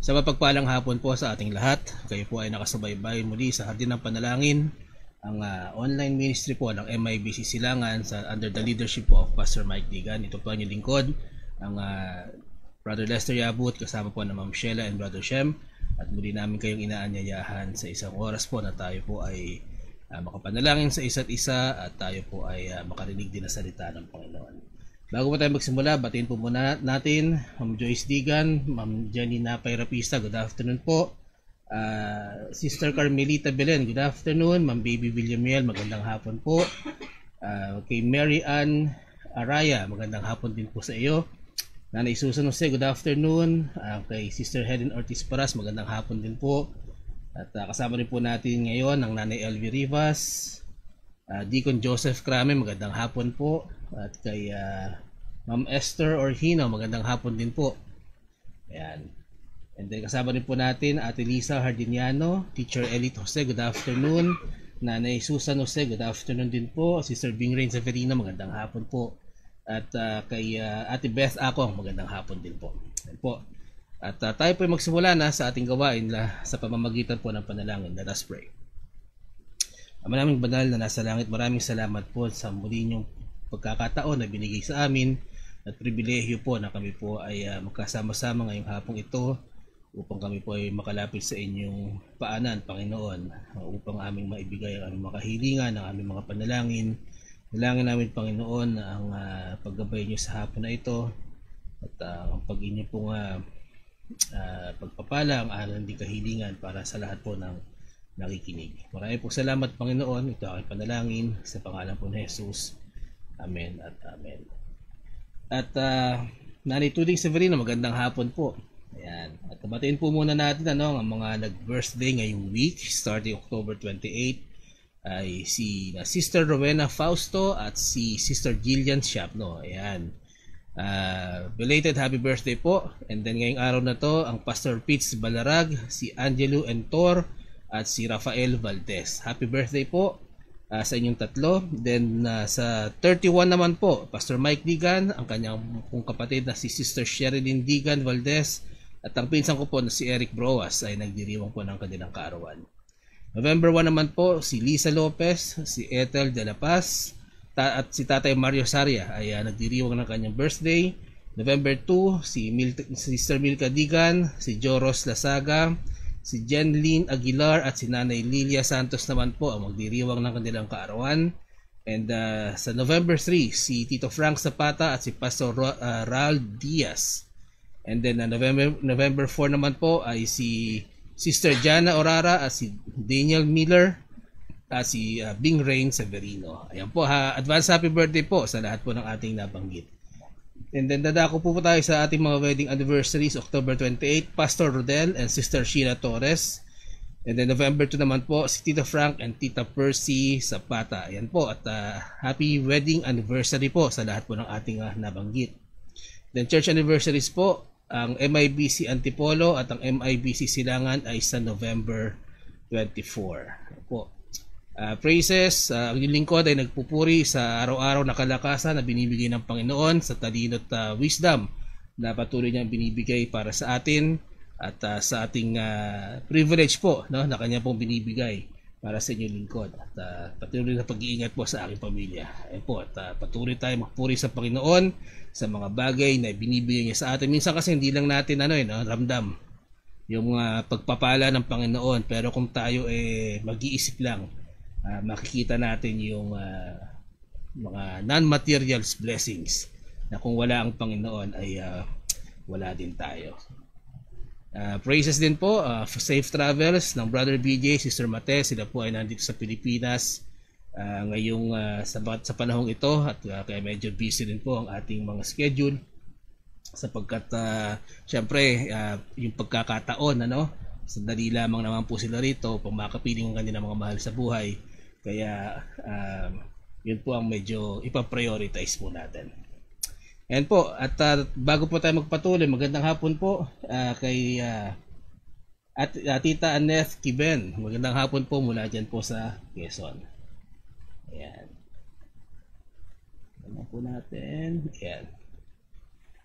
Sa mapagpalang hapon po sa ating lahat, kayo po ay nakasubaybay muli sa Hardin ng Panalangin, ang online ministry po ng MIBC Silangan under the leadership po of Pastor Mike Digan. Ito po ang inyong lingkod, ang Brother Lester Yabut, kasama po ng Ma'am Sheila and Brother Shem. At muli namin kayong inaanyayahan sa isang oras po na tayo po ay makapanalangin sa isa't isa at tayo po ay makarinig din na salita ng Panginoon. Bago po tayo magsimula, batiin po muna natin Ma'am Joyce Digan, Ma'am Jenny Napay Rapista, good afternoon po. Sister Carmelita Belen, good afternoon. Ma'am Baby Villamiel, magandang hapon po. Kay Mary Ann Araya, magandang hapon din po sa iyo. Nanay Susan Jose, good afternoon. Kay Sister Helen Ortiz Paras, magandang hapon din po. At kasama rin po natin ngayon ang Nanay Elvie Rivas, Deacon Joseph Crame, magandang hapon po. At kay Ma'am Esther Orhino, magandang hapon din po. Ayan. And then kasama rin po natin Ate Lisa Hardiniano, Teacher Elite Jose, good afternoon. Nanay Susan Jose, good afternoon din po. Sister Bing Rain Severino, magandang hapon po. At kay Ate Beth Akong, magandang hapon din po. Ayan po. At tayo po ay magsimula na sa ating gawain sa pamamagitan po ng panalangin. Let us pray. Ama naming banal na nasa langit, maraming salamat po sa muli niyong pagkakataon na binigay sa amin at pribilehyo po na kami po ay magkasama-sama ngayong hapong ito upang kami po ay makalapit sa inyong paanan, Panginoon, upang aming maibigay ang aming mga kahilingan, ang aming mga panalangin. Dalangin namin, Panginoon, ang paggabay niyo sa hapon na ito at ang pag-inyo pong pagpapala ang alang kahilingan para sa lahat po ng nakikinig. Maraming po salamat, Panginoon. Ito ang panalangin sa pangalan po ni Jesus. Amen at amen. At Nanay Tuding Severino, magandang hapon po. Ayan. At batiin po muna natin ang mga nag-birthday ngayong week starting October 28 ay si Sister Rowena Fausto at si Sister Gillian Siapno. Ayan. Belated happy birthday po. And then ngayong araw na to, ang Pastor Pitts Balarag, si Angelo Entor, at si Rafael Valdez. Happy birthday po sa inyong tatlo. Then sa 31 naman po, Pastor Mike Digan, ang kanyang pong kapatid na si Sister Sherilyn Digan Valdez, at ang pinsan ko po na si Eric Broas ay nagdiriwang po ng kanilang kaarawan. November 1 naman po, si Lisa Lopez, si Ethel De La Paz, at si Tatay Mario Saria ay nagdiriwang ng kanyang birthday. November 2, si Sister Milka Digan, si Joros Lasaga, si Jenlyn Aguilar at si Nanay Lilia Santos naman po ang magdiriwang ng kanilang kaarawan. And sa November 3, si Tito Frank Zapata at si Pastor Raul Diaz. And then November 4 naman po ay si Sister Jana Orara at si Daniel Miller at si Bing Rain Severino. Ayan po, advance happy birthday po sa lahat po ng ating nabanggit. And then dadako po tayo sa ating mga wedding anniversaries. October 28, Pastor Rodel and Sister Sheila Torres. And then November 2 naman po, si Tito Frank and Tita Percy Zapata. Ayan po, at happy wedding anniversary po sa lahat po ng ating nabanggit. Then church anniversaries po, ang MIBC Antipolo at ang MIBC Silangan ay sa November 24. Ayan po. Praises, ang lingkod ay nagpupuri sa araw-araw na kalakasan na binibigay ng Panginoon sa talino at wisdom na patuloy niyang binibigay para sa atin at sa ating privilege po, no, na kanya pong binibigay para sa inyong lingkod. At patuloy na pag-iingat po sa aking pamilya. Ayun po, at patuloy tayo magpuri sa Panginoon sa mga bagay na binibigay niya sa atin. Minsan kasi hindi lang natin ramdam yung pagpapala ng Panginoon, pero kung tayo mag-iisip lang, makikita natin yung mga non-material blessings na kung wala ang Panginoon ay wala din tayo. Praises din po, safe travels ng Brother BJ, Sister Mate. Sila po ay nandito sa Pilipinas ngayong sa panahong ito at kaya medyo busy din po ang ating mga schedule sapagkat syempre yung pagkakataon sandali lamang naman po sila rito upang makapiling ang kanilang mga mahal sa buhay. Kaya yun po ang medyo ipaprioritize po natin. Ayan po, at bago po tayo magpatuloy, magandang hapon po kay Tita Annette Kiben. Magandang hapon po mula dyan po sa Quezon. Ayan. Ano po natin? Ayan.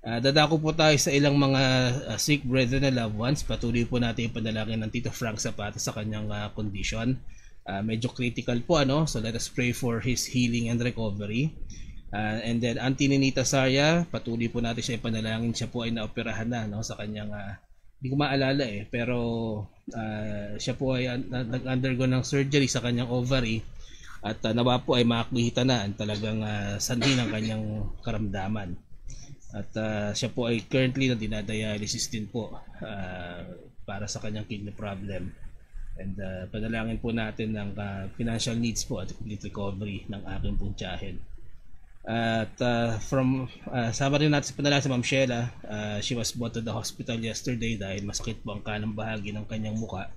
Dadako po tayo sa ilang mga sick brethren na loved ones. Patuloy po natin ipanalangin ng Tito Frank Zapata sa kanyang condition. Medyo critical po, ano, so let us pray for his healing and recovery. And then Auntie Ninita Sarya, patuloy po natin siya ipanalangin. Siya po ay naoperahan na, no, sa kanyang hindi ko maalala pero siya po ay nag-undergo ng surgery sa kanyang ovary at nawa po ay makikita na ang talagang sanhi ng kanyang karamdaman. At siya po ay currently na dinadialysis din po para sa kanyang kidney problem. And panalangin po natin ng financial needs po at complete recovery ng aking pong tiyahin. At sama rin natin sa panalangin sa Ma'am Sheila. She was brought to the hospital yesterday dahil masakit po ang kanang bahagi ng kanyang muka.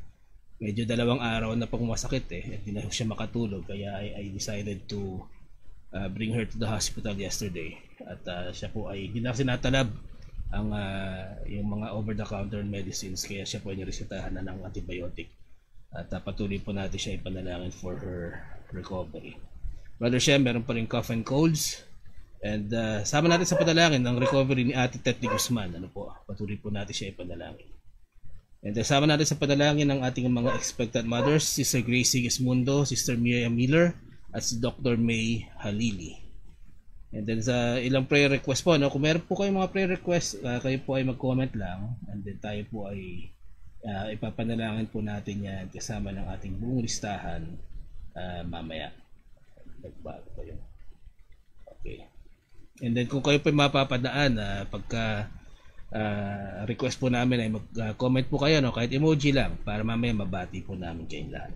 Medyo 2 araw na pong masakit at hindi na siya makatulog, kaya I decided to bring her to the hospital yesterday. At siya po ay hindi na sinatalab ang yung mga over-the-counter medicines, kaya siya po ay niresetahan na ng antibiotic. At patuloy po natin siya ipanalangin for her recovery. Brother Shem, meron pa rin cough and colds. And sama natin sa panalangin ng recovery ni Ate Tetty Guzman. Ano po, patuloy po natin siya ipanalangin. And sama natin sa panalangin ng ating mga expectant mothers, Sister Gracie Gismundo, Sister Miriam Miller, at si Dr. May Halili. And then sa ilang prayer request po, no? Kung meron po kayong mga prayer request, kayo po ay mag-comment lang. And then tayo po ay ipapanalangin po natin yan kasama ng ating buong listahan mamaya. Nagbago pa yun. Okay. And then kung kayo po ay mapapadaan, pagka request po namin ay mag-comment po kayo, no? Kahit emoji lang, para mamaya mabati po namin kayo lahat.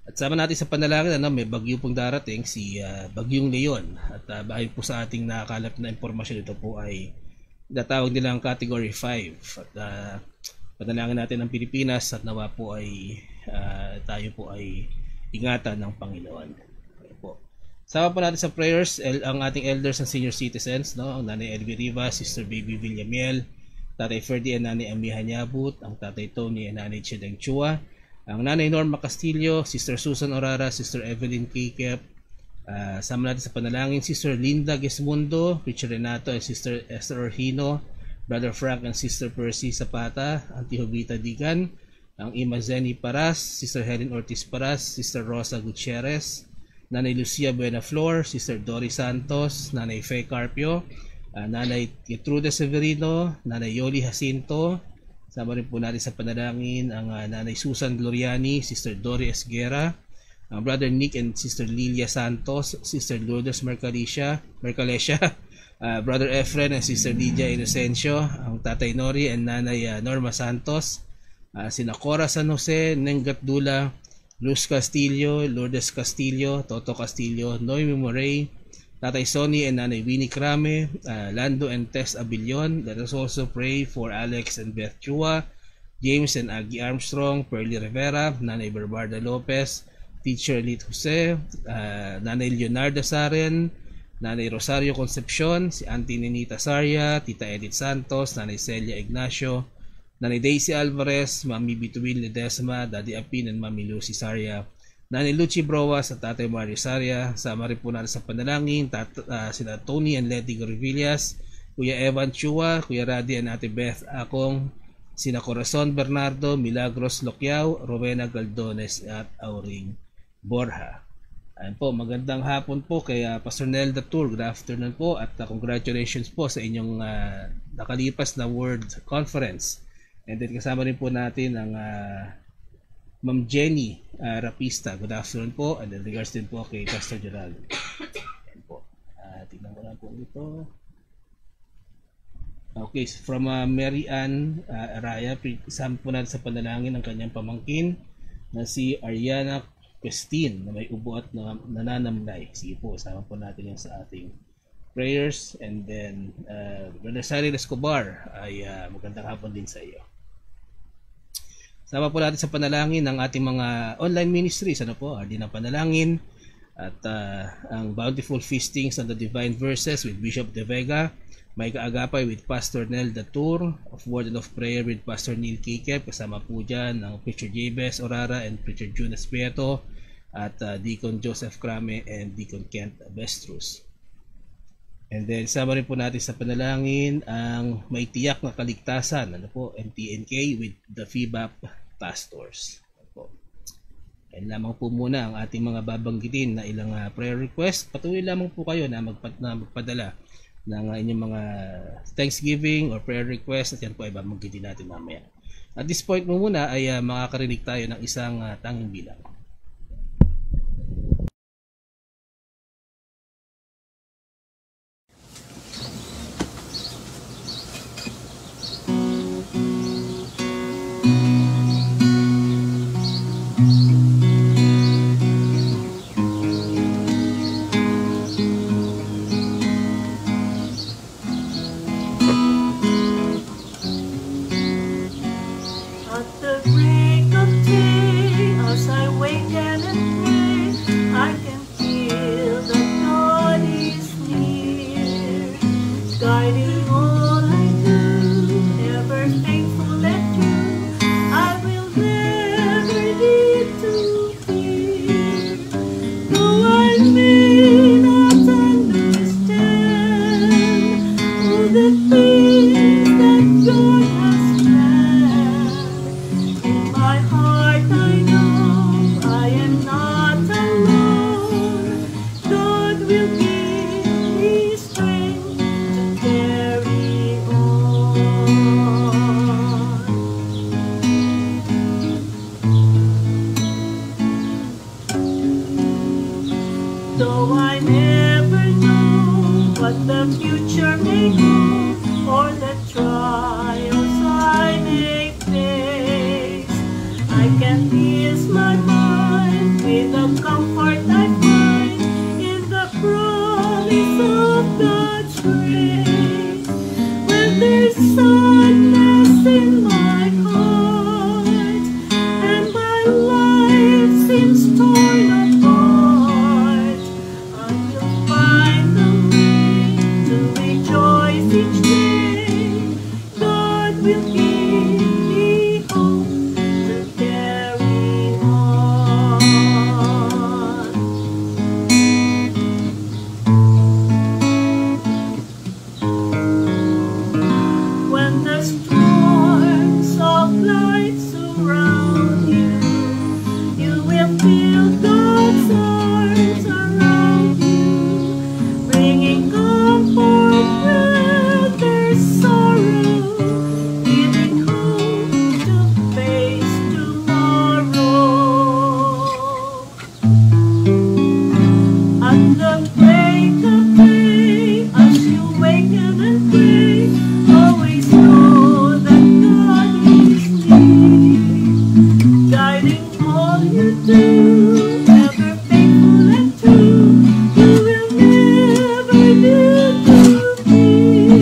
At sama natin sa panalangin, may bagyo pong darating, si Bagyong Leon. At bahay po sa ating nakakalap na impormasyon, ito po ay natawag nilang Category 5. At panalangin natin ang Pilipinas at nawa po ay tayo po ay ingatan ng Panginoon. Po. Sama po natin sa prayers ang ating elders and senior citizens, no? Ang Nanay Elvie Rivas, Sister Baby Villamiel, Tatay Ferdy and Nanay Amiha Nyabut, ang Tatay Tony and Nanay Chedeng Chua, ang Nanay Norma Castillo, Sister Susan Orara, Sister Evelyn Kikep. Sama natin sa panalangin Sister Linda Gismundo, Richard Renato and Sister Esther Orhino, Brother Frank and Sister Percy Zapata, Auntie Jovita Digan, ang Ima Zeni Paras, Sister Helen Ortiz Paras, Sister Rosa Gutierrez, Nanay Lucia Buenaflor, Sister Dory Santos, Nanay Faye Carpio, Nanay Gertrude Severino, Nanay Yoli Jacinto. Sama rin po natin sa panalangin ang Nanay Susan Gloriani, Sister Dory Esguera, ang Brother Nick and Sister Lilia Santos, Sister Lourdes Mercalesia, Brother Efren and Sister Lydia Inocencio, ang Tatay Nori and Nanay Norma Santos, sina Cora San Jose, Nengat Dula, Luz Castillo, Lourdes Castillo, Toto Castillo, Noemi Morey, Tatay Sonny and Nanay Winnie Crame, Lando and Tess Abilion. Let us also pray for Alex and Beth Chua, James and Aggie Armstrong, Pearly Rivera, Nanay Barbarda Lopez, Teacher Elite Jose, Nanay Leonardo Saren, Nanay Rosario Concepcion, si Auntie Ninita Sarya, Tita Edith Santos, Nanay Celia Ignacio, Nanay Daisy Alvarez, Mami Bituil Ledesma, Daddy Apin and Mami Lucy Sarya, Nanay Lucy Broas at Tatay Mario Sarya. Sama rin po natin sa panalangin sina Tony and Letty Gorvillas, Kuya Evan Chua, Kuya Radi and Ate Beth Akong, sina Corazon Bernardo, Milagros Loquiao, Rowena Galdones at Auring Borja. Ayun po, magandang hapon po kay Pastor Nel Datur. Good afternoon po at congratulations po sa inyong nakalipas na Word Conference. And then kasama rin po natin ang Ma'am Jenny Rapista. Good afternoon po. And then regards din po kay Pastor Gerald. Ayun po. Tignan ko lang po ito. Okay, from Mary Ann Araya, isama po natin sa panalangin ang kanyang pamangkin na si Ariana Christine na may ubo at nananamlay. Sige po, isama po natin yan sa ating prayers. And then Brother Cyril Escobar ay magandang hapon din sa iyo. Sama po natin sa panalangin ng ating mga online ministries. Ano po? Ardi ng panalangin at ang Bountiful Feastings on the Divine Verses with Bishop De Vega, May Kaagapay with Pastor Nel Datur, of Word and of Prayer with Pastor Neil Kikep. Kasama po dyan ang Preacher Jabez Orara and Preacher June Espieto at Deacon Joseph Crame and Deacon Kent Bestrus. And then sama rin po natin sa panalangin ang maitiyak na kaligtasan, ano po, MTNK with the FIBAP pastors. Ano po. Yan lamang po muna ang ating mga babanggitin na ilang prayer request. Patuloy lamang po kayo na magpadala ng inyong mga Thanksgiving or prayer request at yan po ay babanggitin natin mamaya. At this point mo muna ay makakarinig tayo ng isang tanging bilang. Though I never know what the future may hold, or the trials I may face, I can ease my mind with the comfort I find in the promise of God's grace. When there's sadness in my heart, and my life seems torn apart, each day, God will give me hope to carry on. When the storms of life surround you, you will feel God's arms around you, bringing comfort. Sorrow, giving hope to face tomorrow. At the break of day, as you waken and pray, always know that God is near, guiding all you do, ever faithful and true. You will never do to fear.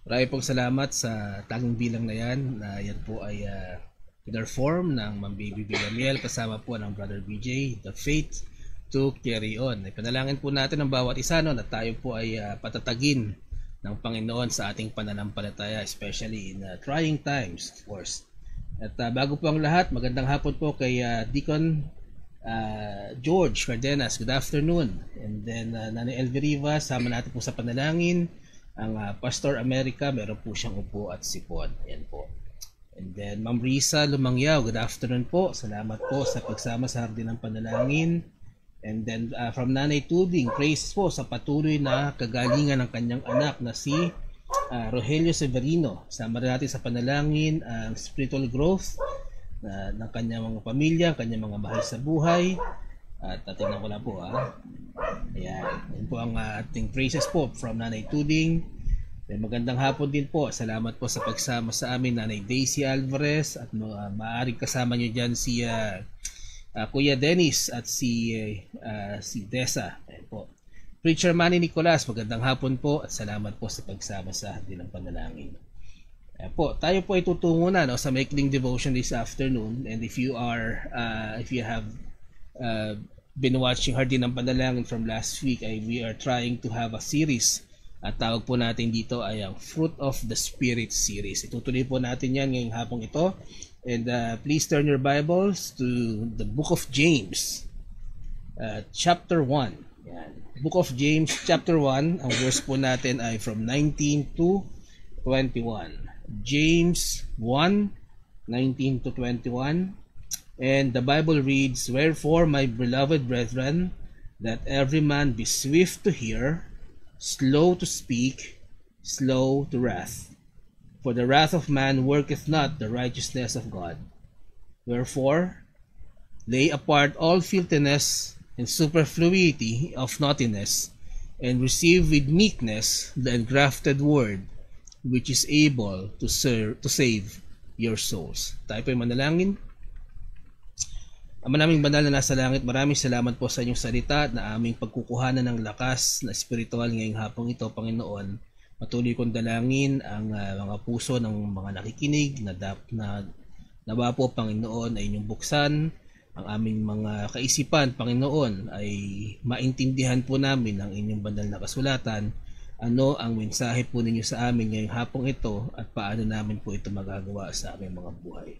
Maraming pong salamat sa tanging bilang na yan. Yan po ay perform ng Ma'am Baby Villamil kasama po ng Brother BJ, The Faith to Carry On. Ipanalangin po natin ang bawat isa na tayo po ay patatagin ng Panginoon sa ating pananampalataya, especially in trying times, of course. At bago po ang lahat, magandang hapon po kay Deacon George Cardenas. Good afternoon. And then Nanay Elviriva, sama natin po sa panalangin. Ang Pastor America, meron po siyang upo at sipon. Ayan po. And then Ma'am Risa Lumangyaw, good afternoon po. Salamat po sa pagsama sa hardin ng panalangin. And then from Nanay Tubing, praise po sa patuloy na kagalingan ng kanyang anak na si Rogelio Severino. Sama natin sa panalangin ang spiritual growth ng kanyang mga pamilya, kanyang mga mahal sa buhay. At tingnan ko lang po Ayan. Yan po ang ating praises po from Nanay Tuding. Magandang hapon din po. Salamat po sa pagsama sa amin, Nanay Daisy Alvarez. At maaaring kasama nyo dyan si Kuya Dennis at si Desa. Ayan po. Preacher Manny Nicolas, magandang hapon po at salamat po sa pagsama sa Hardin ng Panalangin. Ayan po, tayo po ay tutungo na sa maikling devotion this afternoon. And if you have been watching Hardin ng Panalangin from last week, we are trying to have a series. At tawag po natin dito ay ang Fruit of the Spirit series. Itutuloy po natin yan ngayong hapong ito. And please turn your Bibles to the Book of James, chapter 1. Yan. Book of James, chapter 1. Ang verse po natin ay from 19 to 21. James 1, 19 to 21. And the Bible reads, "Wherefore, my beloved brethren, that every man be swift to hear, slow to speak, slow to wrath. For the wrath of man worketh not the righteousness of God. Wherefore, lay apart all filthiness and superfluity of naughtiness, and receive with meekness the engrafted word, which is able to save your souls." Tayo po'y manalangin. Ama naming banal na nasa langit, maraming salamat po sa inyong salita na aming pagkukuhanan ng lakas na espiritual ngayong hapong ito, Panginoon. Patuloy kong dalangin ang mga puso ng mga nakikinig na nawa po, Panginoon, ay inyong buksan. Ang aming mga kaisipan, Panginoon, ay maintindihan po namin ang inyong banal na kasulatan. Ano ang mensahe po ninyo sa amin ngayong hapong ito at paano namin po ito magagawa sa aming mga buhay.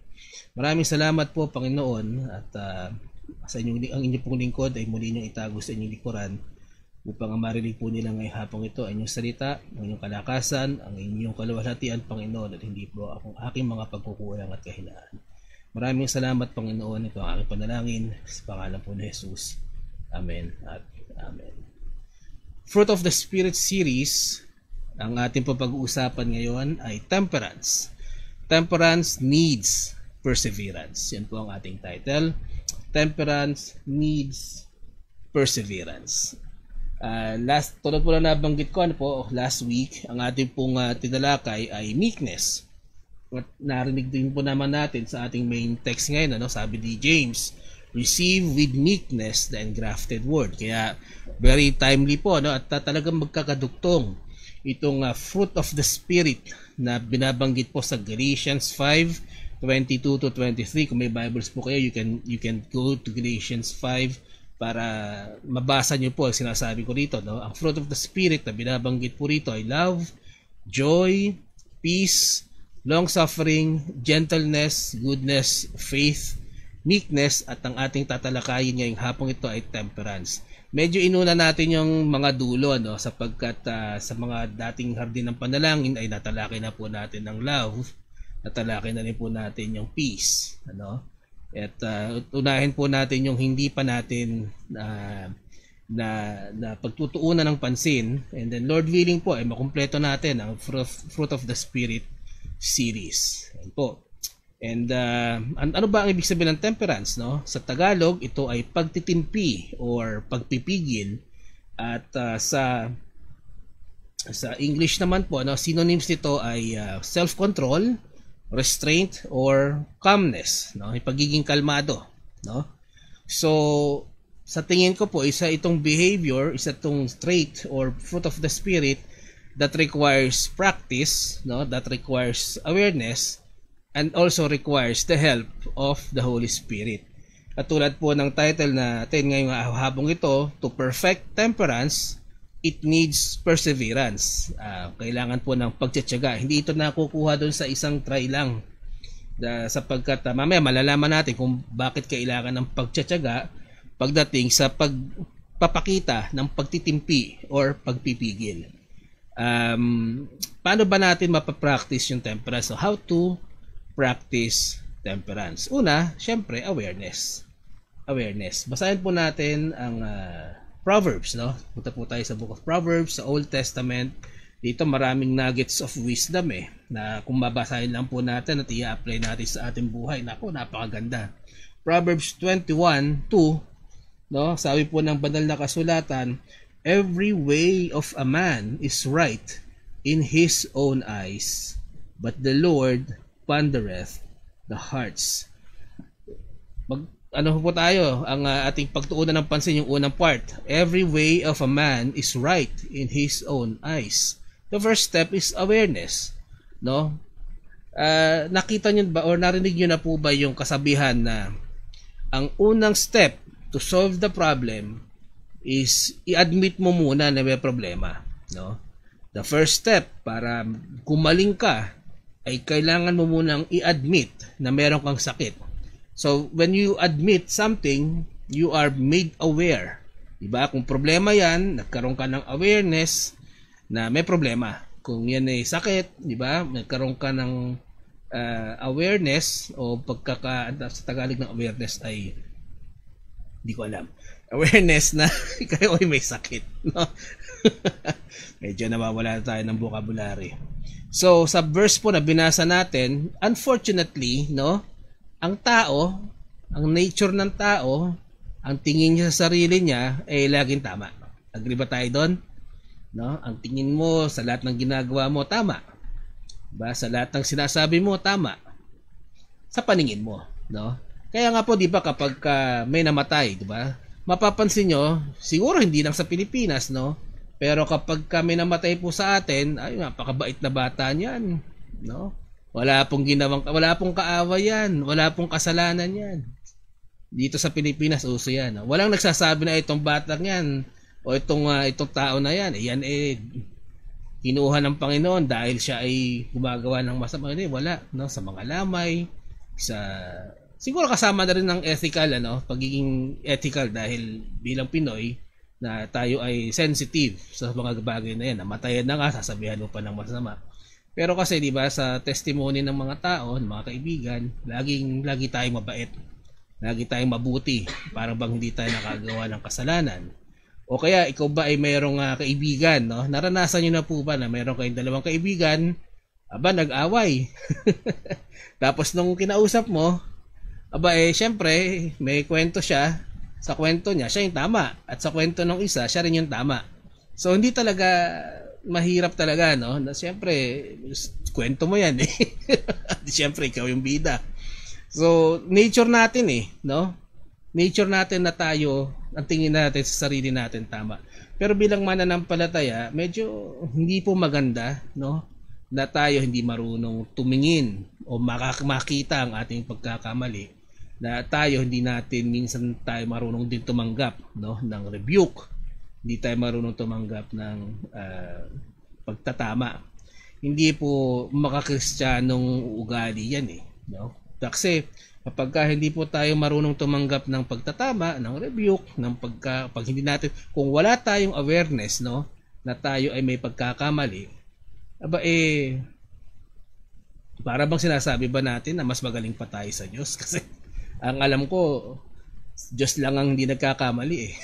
Maraming salamat po, Panginoon, at sa ang inyong pong lingkod ay muli niyong itago sa inyong likuran upang marinig po nila ngayong hapong ito ang inyong salita, ang inyong kalakasan, ang inyong kaluwalhatian, Panginoon, at hindi po akong aking mga pagkukulang at kahinaan. Maraming salamat, Panginoon. Ito ang aking panalangin sa pangalan po ni Jesus. Amen at Amen. Fruit of the Spirit series, ang ating po pag-uusapan ngayon ay temperance. Temperance needs perseverance. Yan po ang ating title. Temperance needs perseverance. Tulad po na nabanggit ko last week, ang ating pong tinalakay ay meekness. At narinig din po naman natin sa ating main text ngayon, sabi ni James, receive with meekness the engrafted word. Kaya very timely po, at talagang magkakadugtong itong fruit of the Spirit na binabanggit po sa Galatians 5:22 to 23. Kung may Bibles po kayo, you can go to Galatians 5 para mabasa niyo po ang sinasabi ko dito. Ang fruit of the Spirit na binabanggit po rito ay love, joy, peace, long-suffering, gentleness, goodness, faith, meekness, at ang ating tatalakayin ngayong hapong ito ay temperance. Medyo inuna natin yung mga dulo sapagkat sa mga dating Hardin ng Panalangin ay natalakay na po natin ng love, natalakay na rin po natin yung peace, at unahin po natin yung hindi pa natin na pagtutuunan ng pansin, and then Lord willing po ay makumpleto natin ang Fruit of the Spirit series. Ayan po. And ano ba ang ibig sabihin ng temperance? Sa Tagalog, ito ay pagtitimpi or pagpipigil. At sa English naman po, synonyms nito ay self-control, restraint, or calmness. Yung pagiging kalmado. So, sa tingin ko po, isa itong behavior, isa itong trait or fruit of the Spirit that requires practice, that requires awareness, and also requires the help of the Holy Spirit. At tulad po ng title natin ngayong habang ito, to perfect temperance, it needs perseverance. Kailangan po ng pagtitiyaga. Hindi ito nakukuha doon sa isang try lang. Sapagkat mamaya malalaman natin kung bakit kailangan ng pagtitiyaga pagdating sa pagpapakita ng pagtitimpi or pagpipigil. Paano ba natin mapapractice yung temperance? So how to practice temperance? Una, syempre, awareness. Basahin po natin ang Proverbs, Punta po tayo sa Book of Proverbs, sa Old Testament, dito maraming nuggets of wisdom na kung mabasahin lang po natin at i-apply natin sa ating buhay, nako, napakaganda. Proverbs 21:2, no? Sabi po ng banal na kasulatan, every way of a man is right in his own eyes, but the Lord pondereth the hearts. Ano po tayo? Ang ating pagtuunan ng pansin yung unang part. Every way of a man is right in his own eyes. The first step is awareness, no? Nakita niyo ba or narinig niyo na po ba yung kasabihan na ang unang step to solve the problem is i-admit mo muna na may problema, no? The first step para gumaling ka ay kailangan mo munang i-admit na meron kang sakit. So, when you admit something, you are made aware. Diba? Kung problema yan, nagkaroon ka ng awareness na may problema. Kung yan ay sakit, diba? Nagkaroon ka ng awareness o sa Tagalog ng awareness ay hindi ko alam. Awareness na kayo ay may sakit. No? Medyo nawawala tayo ng vocabulary. So, sa verse po na binasa natin, unfortunately, no? Ang tao, ang nature ng tao, ang tingin niya sa sarili niya ay laging tama. Agree ba tayo doon? No? Ang tingin mo sa lahat ng ginagawa mo, tama. Ba? Sa lahat ng sinasabi mo, tama. Sa paningin mo, no? Kaya nga po, di ba, kapag may namatay, di ba? Mapapansin nyo, siguro hindi lang sa Pilipinas, no? Pero kapag may namatay po sa atin, ay, napakabait na bata niyan, no? Wala pong kaaway yan. Wala pong kasalanan yan. Dito sa Pilipinas, uso yan. Walang nagsasabi na itong batang yan o itong tao na yan. Yan kinuha ng Panginoon dahil siya ay gumagawa ng masama. Wala. No? Sa mga lamay, siguro kasama na rin ng ethical, pagiging ethical dahil bilang Pinoy na tayo ay sensitive sa mga bagay na yan. Namatayan na nga, sasabihan mo pa ng masama. Pero kasi 'di ba sa testimony ng mga tao, ng mga kaibigan, lagi tayong mabait. Lagi tayong mabuti, para bang hindi tayo nakagawa ng kasalanan. O kaya ikaw ba ay mayroong kaibigan, no? Naranasan niyo na po ba na mayroong kayong dalawang kaibigan, nag-away. Tapos nung kinausap mo, syempre may kwento siya. Sa kwento niya, siya yung tama, at sa kwento ng isa, siya rin yung tama. So hindi talaga mahirap talaga, no? Na siyempre, kwento mo yan, Siyempre, ikaw yung bida. So, nature natin, no? Nature natin na tayo, ang tingin natin sa sarili natin, tama. Pero bilang mananampalataya, medyo hindi po maganda, no? Na tayo hindi marunong tumingin o makita ang ating pagkakamali. Na tayo, hindi natin minsan tayo marunong din tumanggap, no? Ng rebuke. Hindi tayo marunong tumanggap ng pagtatama. Hindi po makakristyanong ugali yan, no? Kasi kapag hindi po tayo marunong tumanggap ng pagtatama, ng rebuke, pag hindi natin, kung wala tayong awareness, no, na tayo ay may pagkakamali, para bang sinasabi ba natin na mas magaling pa tayo sa Diyos? Kasi ang alam ko, Diyos lang ang hindi nagkakamali,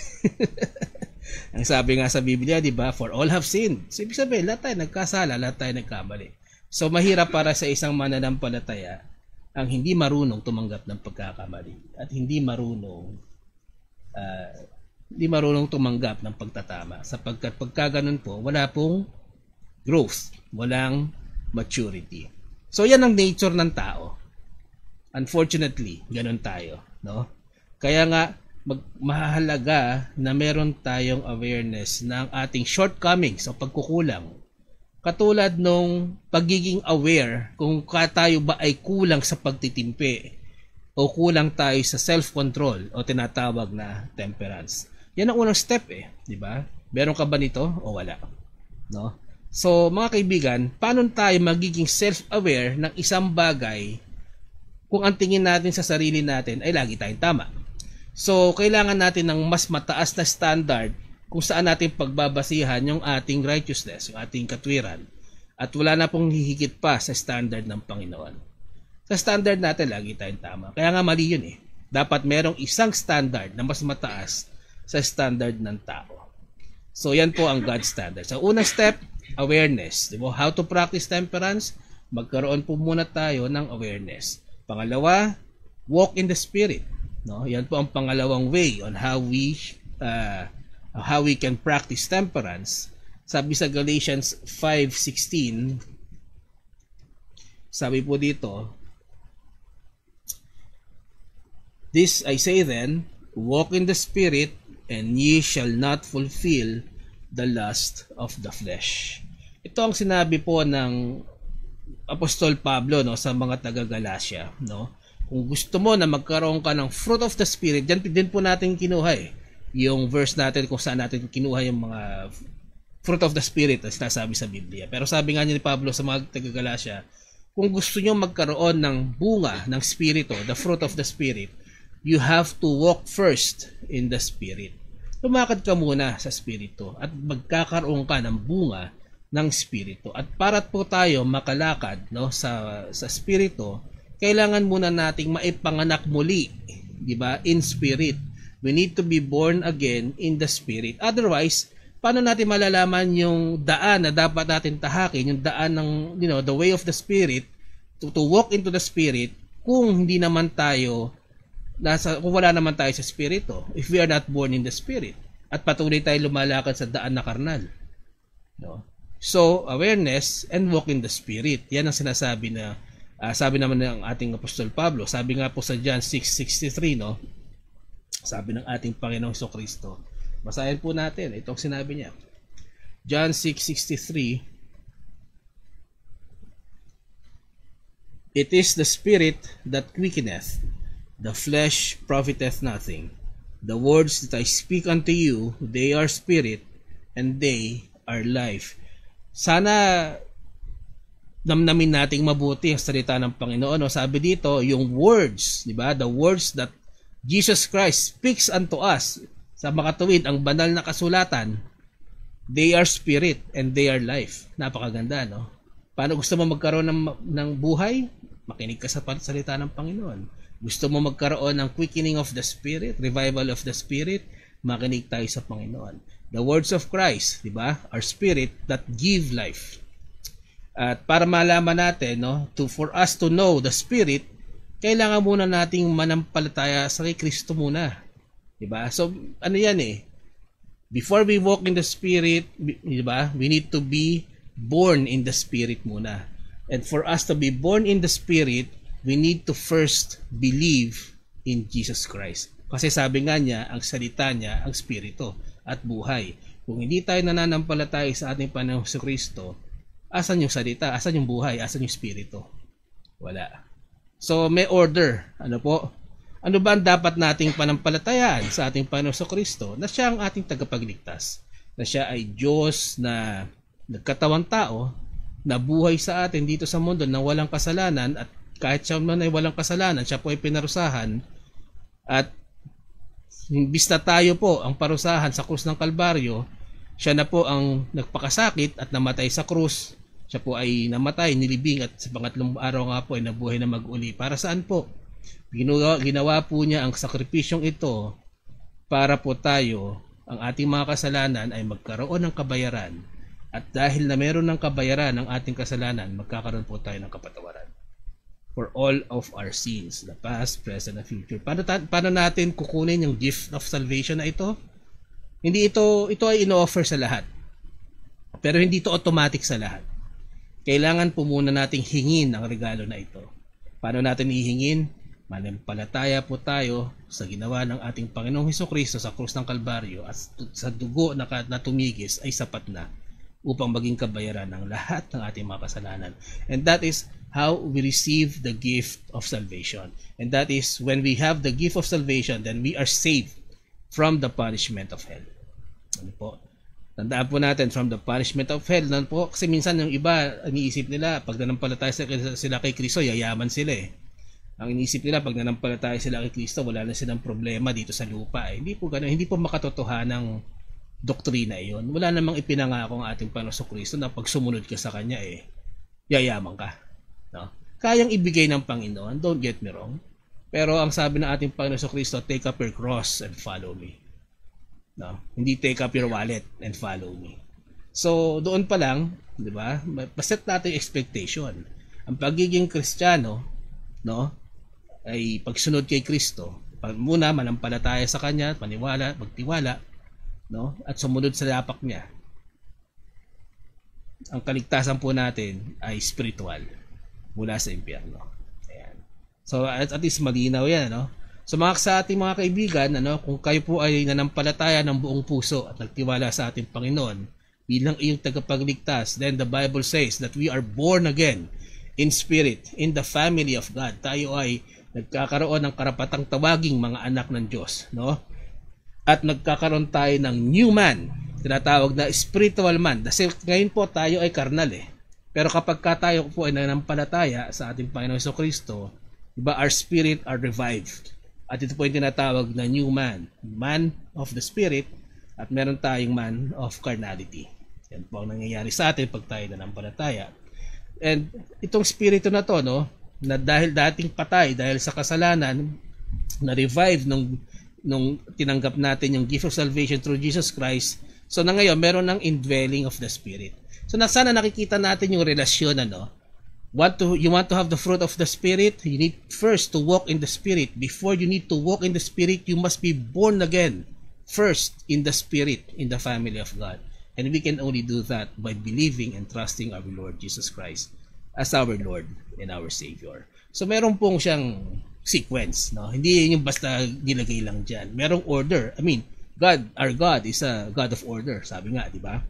Ang sabi nga sa Biblia, di ba? For all have sinned. So, ibig sabihin, lahat tayo nagkasala, lahat tayo nagkamali. So, mahirap para sa isang mananampalataya ang hindi marunong tumanggap ng pagkakamali at hindi marunong tumanggap ng pagtatama. Sapagkat pagka ganun po, wala pong growth, walang maturity. So, yan ang nature ng tao. Unfortunately, ganun tayo, no? Kaya nga, mahalaga na meron tayong awareness ng ating shortcomings o pagkukulang. Katulad nung pagiging aware kung tayo ba ay kulang sa pagtitimpi o kulang tayo sa self-control o tinatawag na temperance. Yan ang unang step, di ba? Meron ka ba nito o wala? No? So, mga kaibigan, paano tayo magiging self-aware ng isang bagay kung ang tingin natin sa sarili natin ay lagi tayong tama? So, kailangan natin ng mas mataas na standard kung saan natin pagbabasihan yung ating righteousness, yung ating katwiran. At wala na pong hihigit pa sa standard ng Panginoon. Sa standard natin, lagi tayong tama. Kaya nga mali yun, Dapat merong isang standard na mas mataas sa standard ng tao. So, yan po ang God's standard. So, unang step, awareness. Diba? How to practice temperance? Magkaroon po muna tayo ng awareness. Pangalawa, walk in the Spirit. No? Yan po ang pangalawang way on how we can practice temperance. Sabi sa Galatians 5:16, sabi po dito, "This I say then, walk in the Spirit, and ye shall not fulfill the lust of the flesh." Ito ang sinabi po ng Apostol Pablo, no, sa mga taga-Galacia, no. Kung gusto mo na magkaroon ka ng fruit of the Spirit, diyan din po natin kinuha yung verse natin kung saan natin kinuha yung mga fruit of the Spirit na sinasabi sa Biblia. Pero sabi nga ni Pablo sa mga taga-Galacia, kung gusto nyo magkaroon ng bunga ng Spirito, the fruit of the Spirit, you have to walk first in the Spirit. Lumakad ka muna sa Spirito at magkakaroon ka ng bunga ng Spirito. At para po tayo makalakad, no, sa Spirito, kailangan muna nating maipanganak muli, di ba? In Spirit. We need to be born again in the Spirit. Otherwise, paano natin malalaman yung daan na dapat natin tahakin, yung daan ng, the way of the Spirit, to walk into the Spirit, kung hindi naman tayo kung wala naman tayo sa Spirito, if we are not born in the Spirit, at patuloy tayo lumalakad sa daan na karnal. No? So, awareness and walk in the Spirit. Yan ang sinasabi na, sabi naman ng ating Apostol Pablo. Sabi nga po sa John 6:63, no? Sabi ng ating Panginoong Jesucristo. Basahin po natin. Itong sinabi niya. John 6:63, "It is the Spirit that quickeneth, the flesh profiteth nothing. The words that I speak unto you, they are spirit, and they are life." Sana namnamin nating mabuti ang salita ng Panginoon. Sabi dito, yung words, di ba? The words that Jesus Christ speaks unto us, sa makatuwid, ang banal na kasulatan, they are spirit and they are life. Napakaganda, no? Paano gusto mo magkaroon ng buhay? Makinig ka sa salita ng Panginoon. Gusto mo magkaroon ng quickening of the Spirit, revival of the Spirit, makinig tayo sa Panginoon. The words of Christ, di ba, are spirit that give life. At para malaman natin, no, for us to know the Spirit, kailangan muna nating manampalataya sa kay Kristo muna. Di ba? So, ano yan before we walk in the Spirit, di ba, we need to be born in the Spirit muna. And for us to be born in the Spirit, we need to first believe in Jesus Christ. Kasi sabi nga niya, ang salita niya, ang Spirito at buhay. Kung hindi tayo nananampalataya sa ating Panginoong Jesucristo, asan yung salita, asan yung buhay, asan yung Spirito? Wala. So may order. Ano po? Ano ba ang dapat nating panampalatayaan sa ating Panginoong Jesucristo? Na siya ang ating tagapagligtas. Na siya ay Diyos na nagkatawang tao, na buhay sa atin dito sa mundo na walang kasalanan, at kahit siya man ay walang kasalanan, siya po ay pinarusahan, at imbis na tayo po ang parusahan sa krus ng Kalbaryo, siya na po ang nagpakasakit at namatay sa krus. Siya po ay namatay, nilibing, at sa pangatlong araw nga po ay nabuhay na mag-uli. Para saan po? Ginawa po niya ang sakripisyong ito para po tayo, ang ating mga kasalanan, ay magkaroon ng kabayaran. At dahil na meron ng kabayaran ng ating kasalanan, magkakaroon po tayo ng kapatawaran for all of our sins, the past, present, and future. Paano natin kukunin yung gift of salvation na ito? Hindi ito ay ino-offer sa lahat. Pero hindi ito automatic sa lahat. Kailangan po muna nating hingin ang regalo na ito. Paano natin ihingin? Manampalataya po tayo sa ginawa ng ating Panginoong Hesukristo sa krus ng Kalbaryo, at sa dugo na tumigis ay sapat na upang maging kabayaran ng lahat ng ating mga kasalanan. And that is how we receive the gift of salvation. And that is when we have the gift of salvation, then we are saved from the punishment of hell. Ano po? Tandaan po natin, from the punishment of hell. Ano po? Kasi minsan yung iba, iniisip nila, pag nanampalataya sila kay Kristo, yayaman sila Ang iniisip nila, pag nanampalataya sila kay Kristo, wala na silang problema dito sa lupa. Hindi po ganun. Hindi po makatotohanang doktrina iyon. Wala namang ipinangako ang ating Panginoong Kristo na pag sumunod ka sa Kanya, yayaman ka. No? Kayang ibigay ng Panginoon, don't get me wrong. Pero ang sabi ng ating Panginoong Kristo, take up your cross and follow me. No? Hindi take up your wallet and follow me. So, doon pa lang, di ba, paset natin expectation. Ang pagiging Kristiyano, no, ay pagsunod kay Kristo. Muna, manampalataya sa Kanya, magtiwala, no, at sumunod sa yapak niya. Ang kaligtasan po natin ay spiritual mula sa impyerno. Ayan. So, at least malinaw yan, no? So sa ating mga kaibigan, kung kayo po ay nanampalataya ng buong puso at nagtiwala sa ating Panginoon bilang iyong tagapagligtas, then the Bible says that we are born again in spirit, in the family of God. Tayo ay nagkakaroon ng karapatang tawaging mga anak ng Diyos, no? At nagkakaroon tayo ng new man, tinatawag na spiritual man. Kasi ngayon po tayo ay karnal eh. Pero kapag tayo po ay nanampalataya sa ating Panginoon Jesucristo, diba, our spirit are revived. At ito po yung tinatawag na new man, man of the spirit, at meron tayong man of carnality. Yan po ang nangyayari sa atin pag tayo nanampalataya. And itong spirito na to, no, na dahil dating patay, dahil sa kasalanan, na-revive nung tinanggap natin yung gift of salvation through Jesus Christ. So na ngayon, meron ng indwelling of the spirit. So sana nakikita natin yung relasyon, you want to have the fruit of the Spirit, you need first to walk in the Spirit. Before you need to walk in the Spirit, you must be born again first in the Spirit, in the family of God. And we can only do that by believing and trusting our Lord Jesus Christ as our Lord and our Savior. So meron pong siyang sequence, no? Hindi yung basta nilagay lang dyan. Merong order. I mean, our God is a God of order, sabi nga, di ba?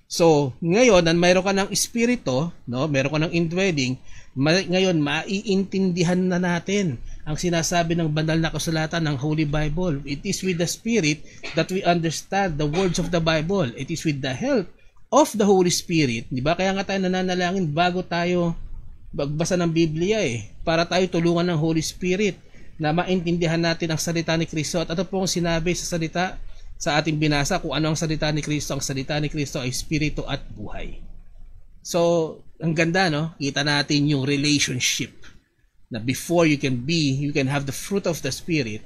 So, ngayon, mayroon ka ng espiritu, no? Meron ka ng indwelling, ngayon, maiintindihan na natin ang sinasabi ng banal na kasulatan ng Holy Bible. It is with the Spirit that we understand the words of the Bible. It is with the help of the Holy Spirit. Di ba? Kaya nga tayo nananalangin bago tayo magbasa ng Biblia para tayo tulungan ng Holy Spirit na maintindihan natin ang salita ni Kristo. At ito po ang sinabi sa salita sa ating binasa kung ano ang salita ni Kristo. Ang salita ni Kristo ay Espiritu at buhay. So, ang ganda, no? Kita natin yung relationship na before you can have the fruit of the Spirit,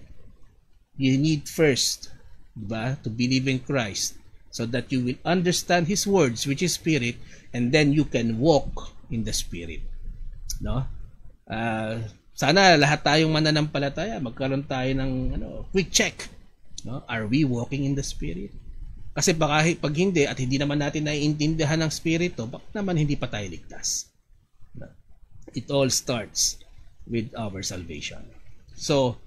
you need first, diba, to believe in Christ so that you will understand His words, which is Spirit, and then you can walk in the Spirit. No? Sana lahat tayong mananampalataya, magkaroon tayo ng quick check. No? Are we walking in the Spirit? Kasi baka pag hindi at hindi naman natin naiintindihan ng Spirito, bakit naman hindi pa tayo ligtas? No? It all starts with our salvation. So,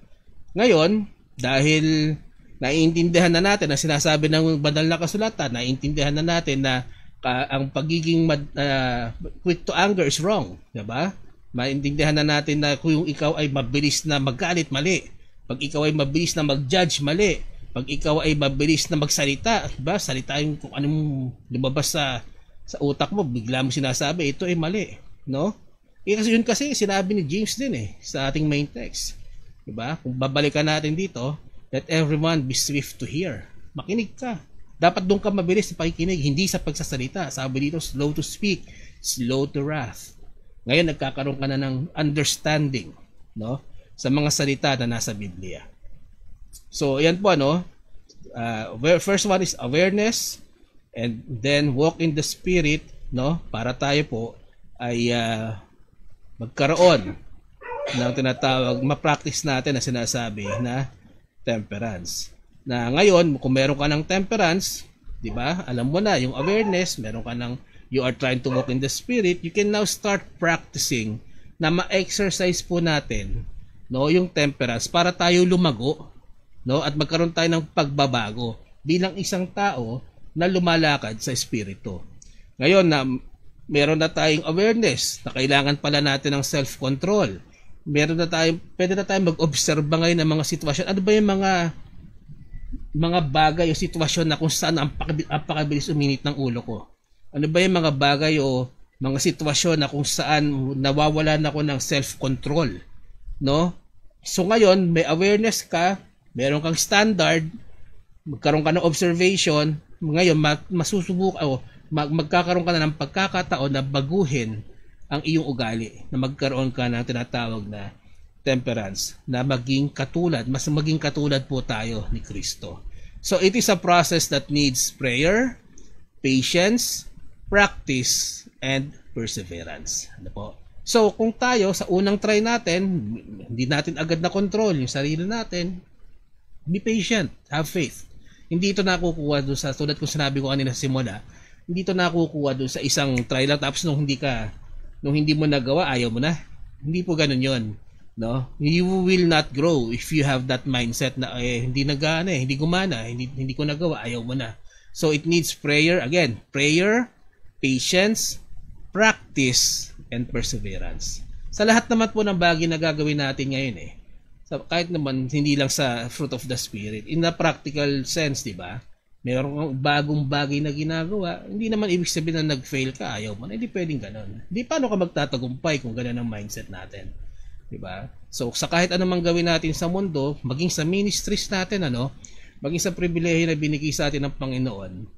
ngayon, dahil naiintindihan na natin ang sinasabi ng banal na kasulatan, naiintindihan na natin na ang pagiging quick to anger is wrong, diba? Maintindihan na natin na kung ikaw ay mabilis na magalit, mali. Pag ikaw ay mabilis na mag-judge, mali. Pag ikaw ay mabilis na magsalita, diba? Salita yung kung anong lumabas sa utak mo, bigla mo sinasabi, ito ay mali, no? Kasi yun kasi sinabi ni James din sa ating main text. Diba? Kung babalikan natin dito, let everyone be swift to hear. Makinig ka. Dapat doon ka mabilis sa pakikinig, hindi sa pagsasalita. Sabi dito, slow to speak, slow to wrath. Ngayon nagkakaroon ka na ng understanding, no, sa mga salita na nasa Biblia. So, yan po, first one is awareness, and then walk in the Spirit, no, para tayo po ay magkaroon ng tinatawag, ma-practice natin na sinasabi na temperance. Na ngayon, kung meron ka ng temperance, di ba, alam mo na, yung awareness, meron ka ng, you are trying to walk in the Spirit, you can now start practicing na ma-exercise po natin, no, yung temperance para tayo lumago, no, at magkaroon tayo ng pagbabago bilang isang tao na lumalakad sa Espiritu. Ngayon na meron na tayong awareness na kailangan pala natin ng self-control. Pwede na tayong mag-observe ngayon ng mga sitwasyon. Ano ba yung mga bagay o sitwasyon na kung saan ang pakabilis uminit ng ulo ko? Ano ba yung mga bagay o mga sitwasyon na kung saan nawawalan ako ng self-control? No? So ngayon, may awareness ka, meron kang standard, magkaroon ka ng observation, ngayon magkakaroon ka na ng pagkakataon na baguhin ang iyong ugali, na magkaroon ka ng tinatawag na temperance, na maging katulad po tayo ni Kristo. So it is a process that needs prayer, patience, practice, and perseverance. Ano po? So, kung tayo sa unang try natin, hindi natin agad na control yung sarili natin, be patient, have faith. Hindi ito nakukuha doon sa, tulad kung sinabi ko kanina sa simula, hindi ito nakukuha doon sa isang try lang, tapos nung hindi mo nagawa, ayaw mo na. Hindi po ganun yon, no? You will not grow if you have that mindset na hindi hindi gumana, hindi ko nagawa, ayaw mo na. So it needs prayer, again, prayer, patience, practice, and perseverance. Sa lahat naman po ng bagay na gagawin natin ngayon kahit naman hindi lang sa fruit of the spirit, in a practical sense, di ba? Mayroong bagong bagay na ginagawa, hindi naman ibig sabihin na nag-fail ka, ayaw mo na, hindi pwedeng ganon. Hindi paano ka magtatagumpay kung ganon ang mindset natin, di ba? So sa kahit anumang gawin natin sa mundo, maging sa ministries natin, maging sa pribilehiyo na binigay sa atin ng Panginoon,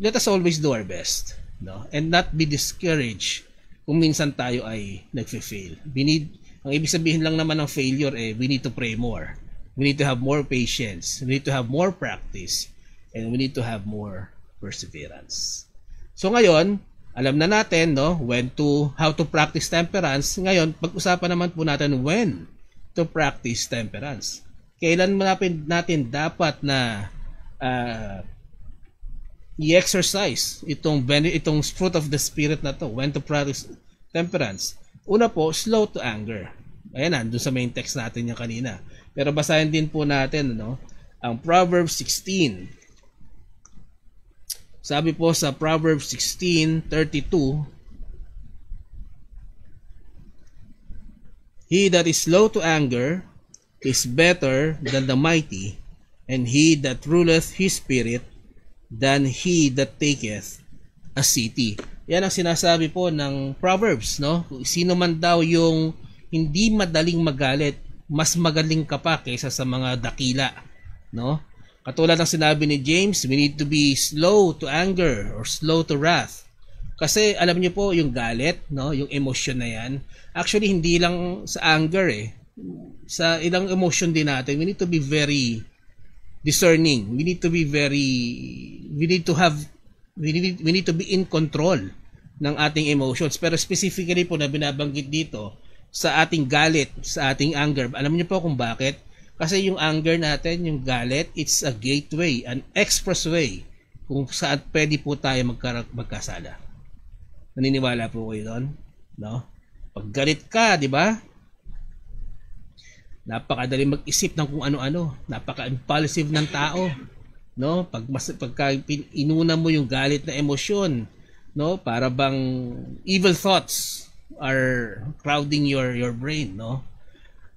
let us always do our best, no? And not be discouraged kung minsan tayo ay nagfe-fail. Ang ibig sabihin lang naman ng failure, we need to pray more. We need to have more patience. We need to have more practice. And we need to have more perseverance. So ngayon, alam na natin, how to practice temperance. Ngayon, pag-usapan naman po natin when to practice temperance. Kailan natin dapat na i-exercise itong fruit of the spirit na to, when to practice temperance. Una po, slow to anger. Ayan, nandun sa main text natin yung kanina. Pero basahin din po natin ang Proverbs 16. Sabi po sa Proverbs 16:32, he that is slow to anger is better than the mighty, and he that ruleth his spirit than he that taketh a city. Yan ang sinasabi po ng Proverbs, Sino man daw yung hindi madaling magalit, mas magaling ka pa kaysa sa mga dakila, Katulad ng sinabi ni James, we need to be slow to anger or slow to wrath. Kasi alam niyo po, yung galit, yung emotion na yan, actually hindi lang sa anger sa ilang emotion din natin, we need to be very discerning. We need to be in control ng ating emotions. Pero specifically po na binabanggit dito sa ating galit, sa ating anger. Alam niyo po kung bakit? Kasi yung anger natin, yung galit, it's a gateway, an expressway kung saan pwede po tayo magkasala. Naniniwala po kayo doon? Pag galit ka, di ba? Napakadali mag-isip ng kung ano-ano. Napaka-impulsive ng tao. Pagka inuna mo yung galit na emosyon, para bang evil thoughts are crowding your brain,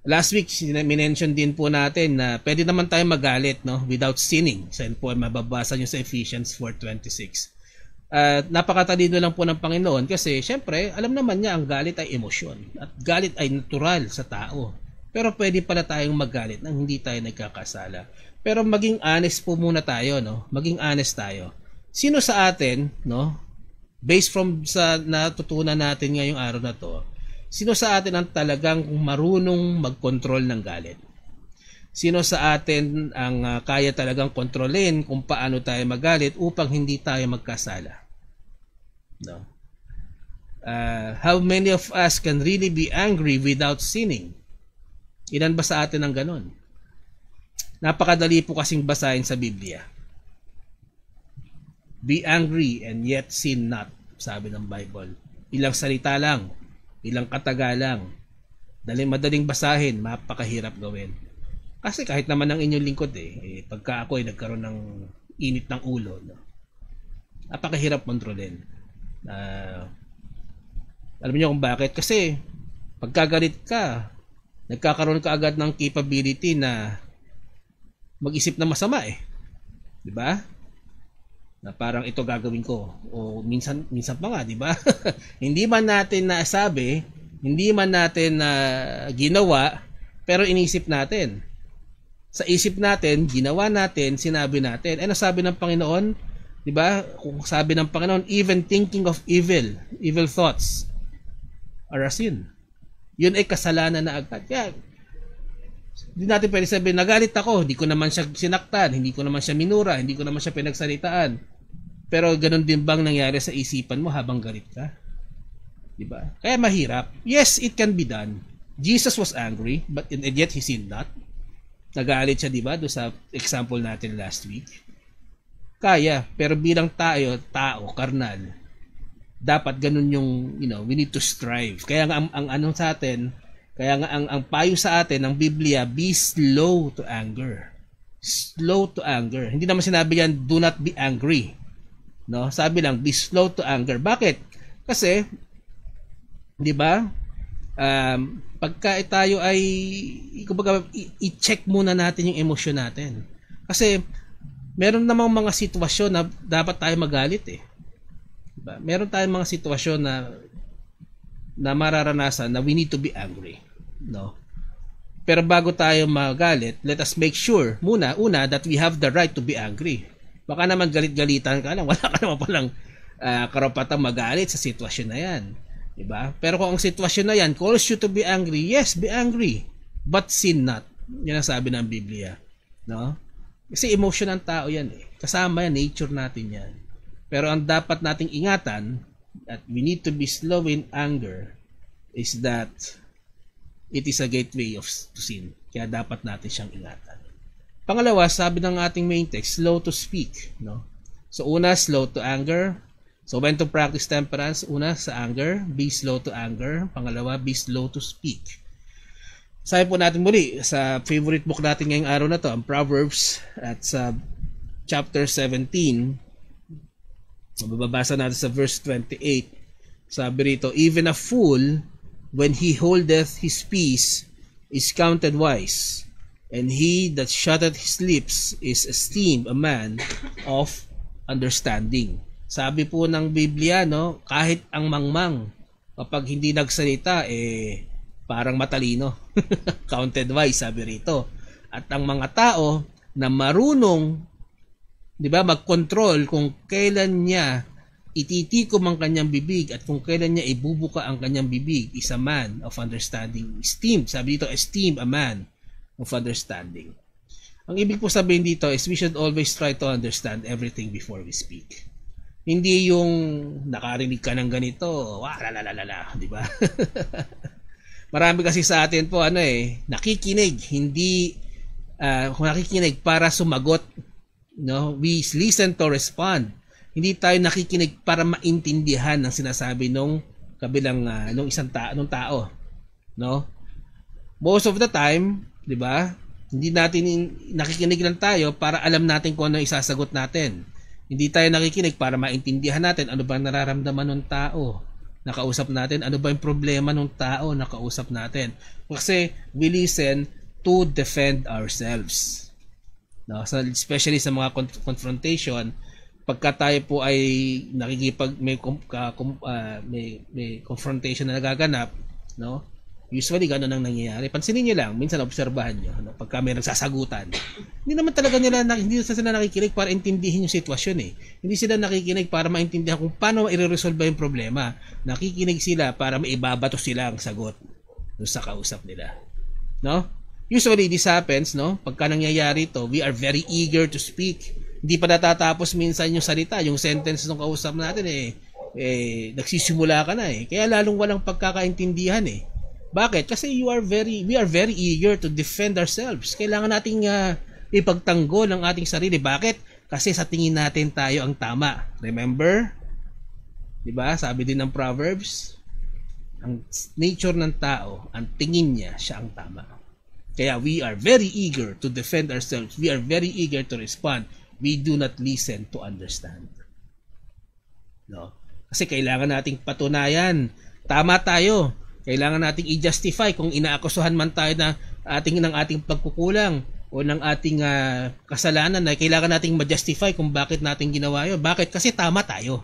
Last week, minention din po natin na pwede naman tayo magalit, without sinning. Saan po ay mababasa nyo sa Ephesians 4:26. Napakatalino lang po ng Panginoon kasi syempre, alam naman niya ang galit ay emosyon. At galit ay natural sa tao. Pero pwede pala tayong magalit nang hindi tayo nagkakasala. Pero maging honest po muna tayo, Maging honest tayo. Sino sa atin, based from sa natutunan natin ngayong araw na to, sino sa atin ang talagang marunong mag-control ng galit? Sino sa atin ang kaya talagang kontrolin kung paano tayo magalit upang hindi tayo magkasala? How many of us can really be angry without sinning? Ilan ba sa atin ang ganon? Napakadali po kasing basahin sa Biblia. Be angry and yet sin not, sabi ng Bible. Ilang salita lang, ilang katagalang, madaling basahin, mapakahirap gawin. Kasi kahit naman ang inyong lingkod pagka ako ay nagkaroon ng init ng ulo, napakahirap kontrolin. Alam niyo kung bakit? Kasi pagkagalit ka, nagkakaroon ka agad ng capability na mag-isip na masama di ba? Na parang ito gagawin ko, o minsan pa nga, di ba? Hindi man natin nasabi, hindi man natin ginawa, pero inisip natin. Sa isip natin, ginawa natin, sinabi natin. Ano sabi ng Panginoon? Di ba? Kung sabi ng Panginoon, even thinking of evil thoughts are a sin. Yun ay kasalanan na agad. Kaya, hindi natin pwede sabihin, nagalit ako, hindi ko naman siya sinaktan, hindi ko naman siya minura, hindi ko naman siya pinagsalitaan. Pero ganun din bang nangyari sa isipan mo habang galit ka? Diba? Kaya mahirap. Yes, it can be done. Jesus was angry, but and yet he sinned not. Nagalit siya, diba? Doon sa example natin last week. Kaya, pero bilang tao, karnal, dapat ganun yung, we need to strive. Kaya nga ang ano sa atin, kaya nga ang payo sa atin ng Biblia, be slow to anger. Slow to anger. Hindi naman sinabi yan, do not be angry. No? Sabi lang, be slow to anger. Bakit? Kasi, di ba? Pagka tayo ay kumbaga i-check muna natin yung emosyon natin. Kasi meron namang mga sitwasyon na dapat tayo magalit eh. Diba? Meron tayong mga sitwasyon na mararanasan na we need to be angry, no? Pero bago tayo magalit, let us make sure una that we have the right to be angry. Baka naman galit-galitan ka lang, wala ka naman palang karapatang magalit sa sitwasyon na yan. Diba? Pero kung ang sitwasyon na yan calls you to be angry, yes, be angry, but sin not. Yan ang sabi ng Biblia, no? Kasi emotion ng tao yan eh. Kasama yan, nature natin yan. Pero ang dapat nating ingatan, that we need to be slow in anger, is that it is a gateway to sin. Kaya dapat natin siyang ingatan. Pangalawa, sabi ng ating main text, slow to speak, no? So una, slow to anger. So when to practice temperance, una sa anger, be slow to anger. Pangalawa, be slow to speak. Sabi po natin muli sa favorite book natin ngayong araw na to, ang Proverbs, at sa chapter 17, mababasa natin sa verse 28. Sabi rito, even a fool, when he holdeth his peace, is counted wise, and he that shutteth his lips is esteemed a man of understanding. Sabi po ng Biblia, no, kahit ang mangmang, kapag hindi nagsalita, parang matalino. Counted wise, sabi rito. At ang mga tao na marunong, di ba, mag-control kung kailan niya ititikom ang kanyang bibig at kung kailan niya ibubuka ang kanyang bibig, is a man of understanding. Esteemed, sabi dito, esteemed a man of understanding. Ang ibig po sabihin dito is we should always try to understand everything before we speak. Hindi yung nakarinig ka ng ganito, lalalala, di ba? Marami kasi sa atin po nakikinig, hindi nakikinig para sumagot, no? We listen to respond. Hindi tayo nakikinig para maintindihan ang sinasabi nung kabilang nung tao, no? Most of the time, di ba? Hindi natin nakikinig lang tayo para alam natin kung ano isasagot natin. Hindi tayo nakikinig para maintindihan natin ano ba nararamdaman ng tao na kausap natin, ano ba yung problema ng tao na kausap natin. Kasi we listen to defend ourselves. No? So, especially sa mga confrontation, pagka tayo po ay may confrontation na nagaganap, no? Usually gano'n ang nangyayari. Pansinin niyo lang, minsan obserbahan niyo, no? Pagka may nagsasagutan. Hindi naman talaga hindi sila nakikinig para intindihin yung sitwasyon eh. Hindi sila nakikinig para maintindihan kung paano i-resolve yung problema. Nakikinig sila para maibabato sila ang sagot doon sa kausap nila. No? Usually this happens, no? Pagka nangyayari ito, we are very eager to speak. Hindi pa natatapos minsan yung salita, yung sentence ng kausap natin nagsisimula ka na eh. Kaya lalong walang pagkakaintindihan eh. Bakit? Kasi we are very eager to defend ourselves. Kailangan nating ipagtanggol ang ating sarili. Bakit? Kasi sa tingin natin tayo ang tama. Remember? 'Di ba? Sabi din ng Proverbs, ang nature ng tao, ang tingin niya siya ang tama. Kaya we are very eager to defend ourselves. We are very eager to respond. We do not listen to understand. No? Kasi kailangan nating patunayan. Tama tayo. Kailangan nating i-justify kung inaakusahan man tayo ng ating pagkukulang o ng ating kasalanan, na kailangan nating ma-justify kung bakit natin ginawa yun. Bakit? Kasi tama tayo.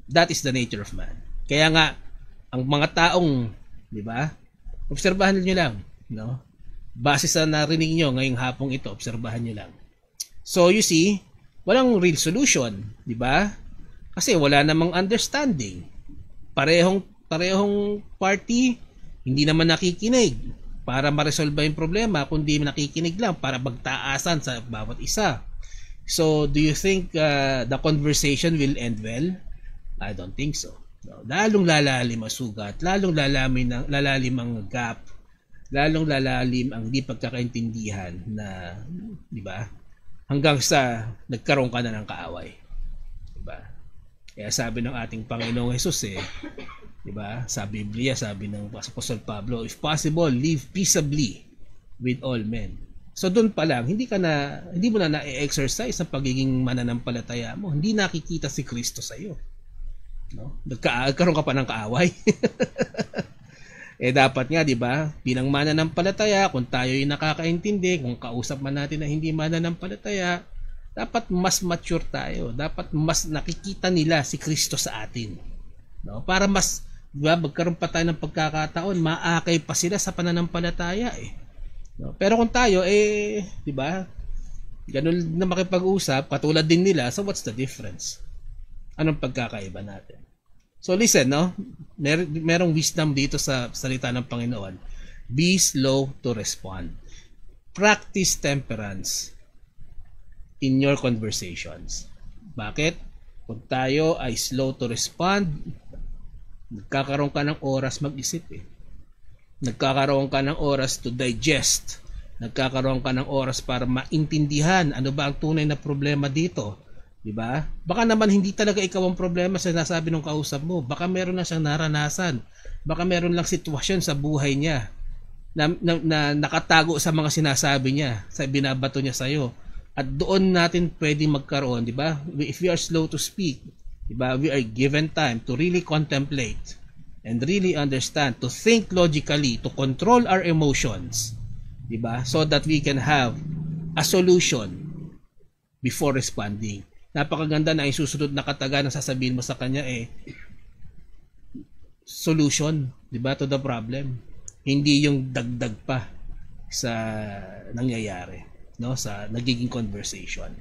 That is the nature of man. Kaya nga, ang mga taong, di ba? Obserbahan niyo lang, no? Base sa narinig niyo ngayong hapong ito, obserbahan niyo lang. So you see, walang real solution, di ba? Kasi wala namang understanding. Parehong party hindi naman nakikinig para ma-resolve yung problema, kundi nakikinig lang para magtaasan sa bawat isa. So, do you think the conversation will end well? I don't think so. No, lalong lalalim ang sugat, lalong lalalim ang gap, lalong lalalim ang di pagkakaintindihan na, di ba? Hanggang sa nagkaroon ka na ng kaaway. Di ba? Kaya sabi ng ating Panginoong Jesus di ba? Sa Biblia, sabi ng Apostol Pablo, if possible, live peaceably with all men. So doon pa lang, hindi mo na na-exercise ang pagiging mananampalataya mo. Hindi nakikita si Kristo sa iyo. No? Nagkaroon ka pa ng kaaway. Dapat nga, di ba? Bilang mananampalataya, kung tayo ay nakakaintindi, kung kausap man natin na hindi mananampalataya, dapat mas mature tayo. Dapat mas nakikita nila si Kristo sa atin. No? Para mas, di ba, magkaroon pa tayo ng pagkakataon, maakay pa sila sa pananampalataya No? Pero kung tayo, di ba, ganun na makipag-usap, katulad din nila, so what's the difference? Anong pagkakaiba natin? So listen, no? Merong wisdom dito sa salita ng Panginoon. Be slow to respond. Practice temperance in your conversations. Bakit? Kung tayo ay slow to respond, nagkakaroon ka ng oras mag-isip Nagkakaroon ka ng oras to digest. Nagkakaroon ka ng oras para maintindihan ano ba ang tunay na problema dito. Diba? Baka naman hindi talaga ikaw ang problema sa sinasabi ng kausap mo. Baka meron na siyang naranasan. Baka meron lang sitwasyon sa buhay niya na nakatago sa mga sinasabi niya, sa binabato niya sa iyo. At doon natin pwedeng magkaroon, di ba? If we are slow to speak, di ba? We are given time to really contemplate and really understand, to think logically, to control our emotions, di ba? So that we can have a solution before responding. Napakaganda na isusunod na kataga na sasabihin mo sa kanya solution, di ba, to the problem. Hindi yung dagdag pa sa nangyayari, no, sa nagiging conversation.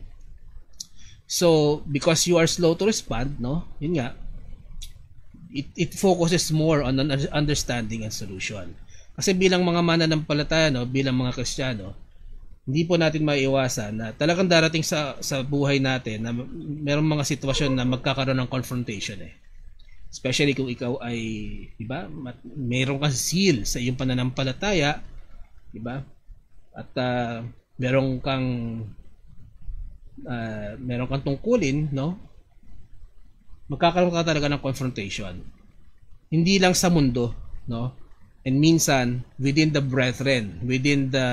So, because you are slow to respond, no, yun nga, it focuses more on understanding and solution. Kasi bilang mga mananampalataya, no, bilang mga Kristiyano, hindi po natin maiiwasan na talagang darating sa buhay natin na merong mga sitwasyon na magkakaroon ng confrontation Especially kung ikaw ay, di ba, meron kang zeal sa iyong pananampalataya, di ba? At meron kang tungkulin, no? Magkakaroon ka talaga ng confrontation. Hindi lang sa mundo, no? And minsan within the brethren, within the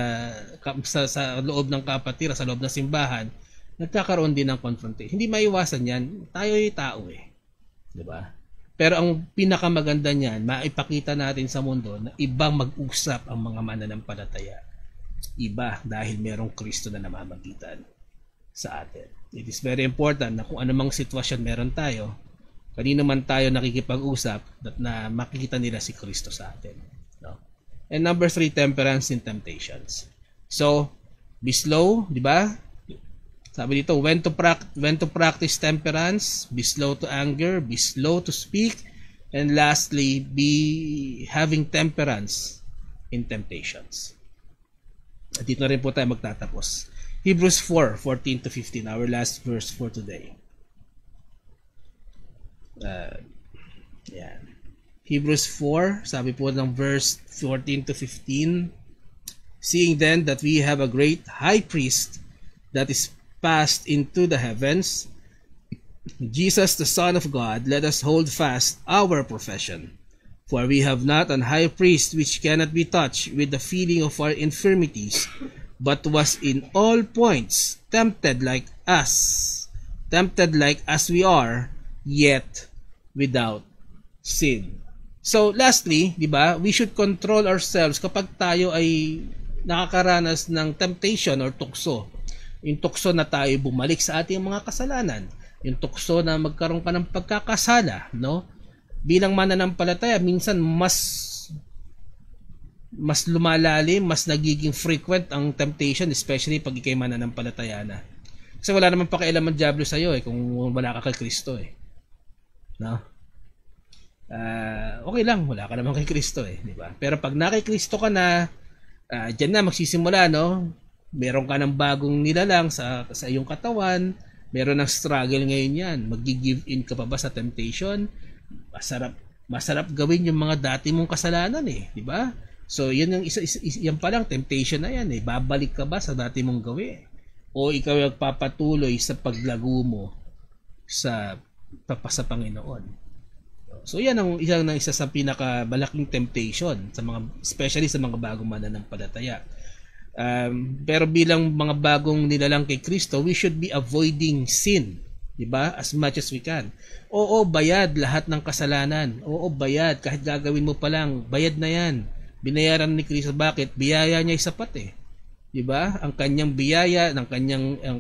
sa loob ng kapatiran, sa loob ng simbahan, nagkakaroon din ng confrontation. Hindi maiwasan 'yan. Tayo ay tao 'di ba? Pero ang pinakamaganda niyan, maipakita natin sa mundo na ibang mag-usap ang mga mananampalataya. Iba dahil merong Kristo na namamagitan sa atin. It is very important na kung anumang sitwasyon meron tayo, kanino man tayo nakikipag-usap, na makikita nila si Kristo sa atin. No? And number 3, temperance in temptations. So, be slow, di ba? Sabi dito, when to practice temperance, be slow to anger, be slow to speak, and lastly, be having temperance in temptations. At dito na rin po tayo magtatapos. Hebrews 4:14 to 15, our last verse for today. Yan. Hebrews 4, sabi po ng verse 14 to 15, seeing then that we have a great high priest that is passed into the heavens, Jesus the Son of God, let us hold fast our profession. For we have not an high priest which cannot be touched with the feeling of our infirmities, but was in all points tempted like as we are, yet without sin. So lastly, di ba, we should control ourselves kapag tayo ay nakakaranas ng temptation or tukso. Yung tukso na tayo bumalik sa ating mga kasalanan, yung tukso na magkaroon ka ng pagkakasala, no? Bilang mananampalataya, minsan mas lumalalim, mas nagiging frequent ang temptation, especially pag ikay mananampalataya na. Kasi wala naman pakialam ang diablo sa iyo kung wala ka kay Kristo no? Okay lang, wala ka naman kay Kristo di ba? Pero pag na kay Kristo ka na, diyan na magsisimula, no? meron ka ng bagong nilalang sa iyong katawan, meron ng struggle ngayon yan. Mag-give in ka pa ba sa temptation? Masarap gawin yung mga dati mong kasalanan eh, di ba? So, yan yung yan pa lang, temptation na yan eh. Babalik ka ba sa dati mong gawin? O ikaw yung papatuloy sa paglago mo sa Panginoon? So, yan ang isa sa pinakamalaking temptation sa mga, especially sa mga bagong mananampalataya. Pero bilang mga bagong nilalang kay Kristo, we should be avoiding sin, di ba? As much as we can. Oo, bayad lahat ng kasalanan. Oo, bayad kahit gagawin mo pa lang, bayad na yan. Binayaran ni Kristo. Bakit? Biyaya niya ay sapat eh. Di ba? Ang kanyang biyaya, ang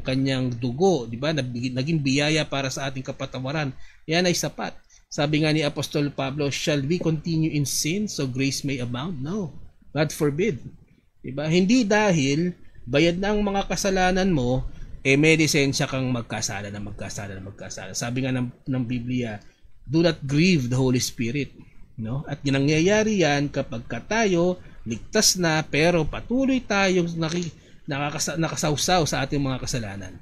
kanyang dugo, di ba? Naging biyaya para sa ating kapatawaran. Yan ay sapat. Sabi nga ni Apostol Pablo, shall we continue in sin so grace may abound? No. God forbid. Diba? Hindi dahil bayad na ang mga kasalanan mo, may lisensya kang magkasala. Sabi nga ng Biblia, do not grieve the Holy Spirit. No? At nangyayari yan kapag tayo ligtas na pero patuloy tayong nakasawsaw sa ating mga kasalanan.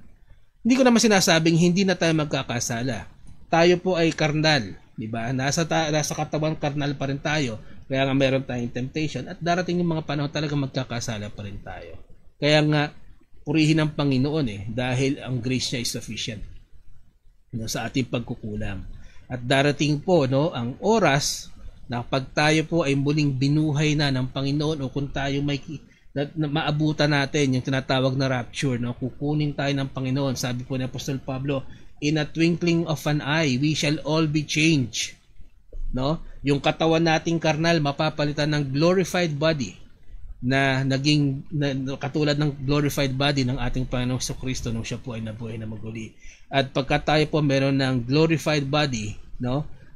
Hindi ko naman sinasabing hindi na tayo magkakasala. Tayo po ay karnal, di ba? Nasa katawan karnal pa rin tayo. Kaya nga meron tayong temptation at darating yung mga panahon talaga magkakasala pa rin tayo. Kaya nga purihin ang Panginoon dahil ang grace niya is sufficient sa ating pagkukulang. At darating po ang oras na pag tayo po ay muling binuhay na ng Panginoon o kung tayo maabutan natin yung tinatawag na rapture, kukunin tayo ng Panginoon. Sabi po ni Apostol Pablo, in a twinkling of an eye, we shall all be changed. No? Yung katawan nating karnal mapapalitan ng glorified body na katulad ng glorified body ng ating Panginoong Kristo nung siya po ay nabuhay na maguli. At pagka tayo po meron ng glorified body,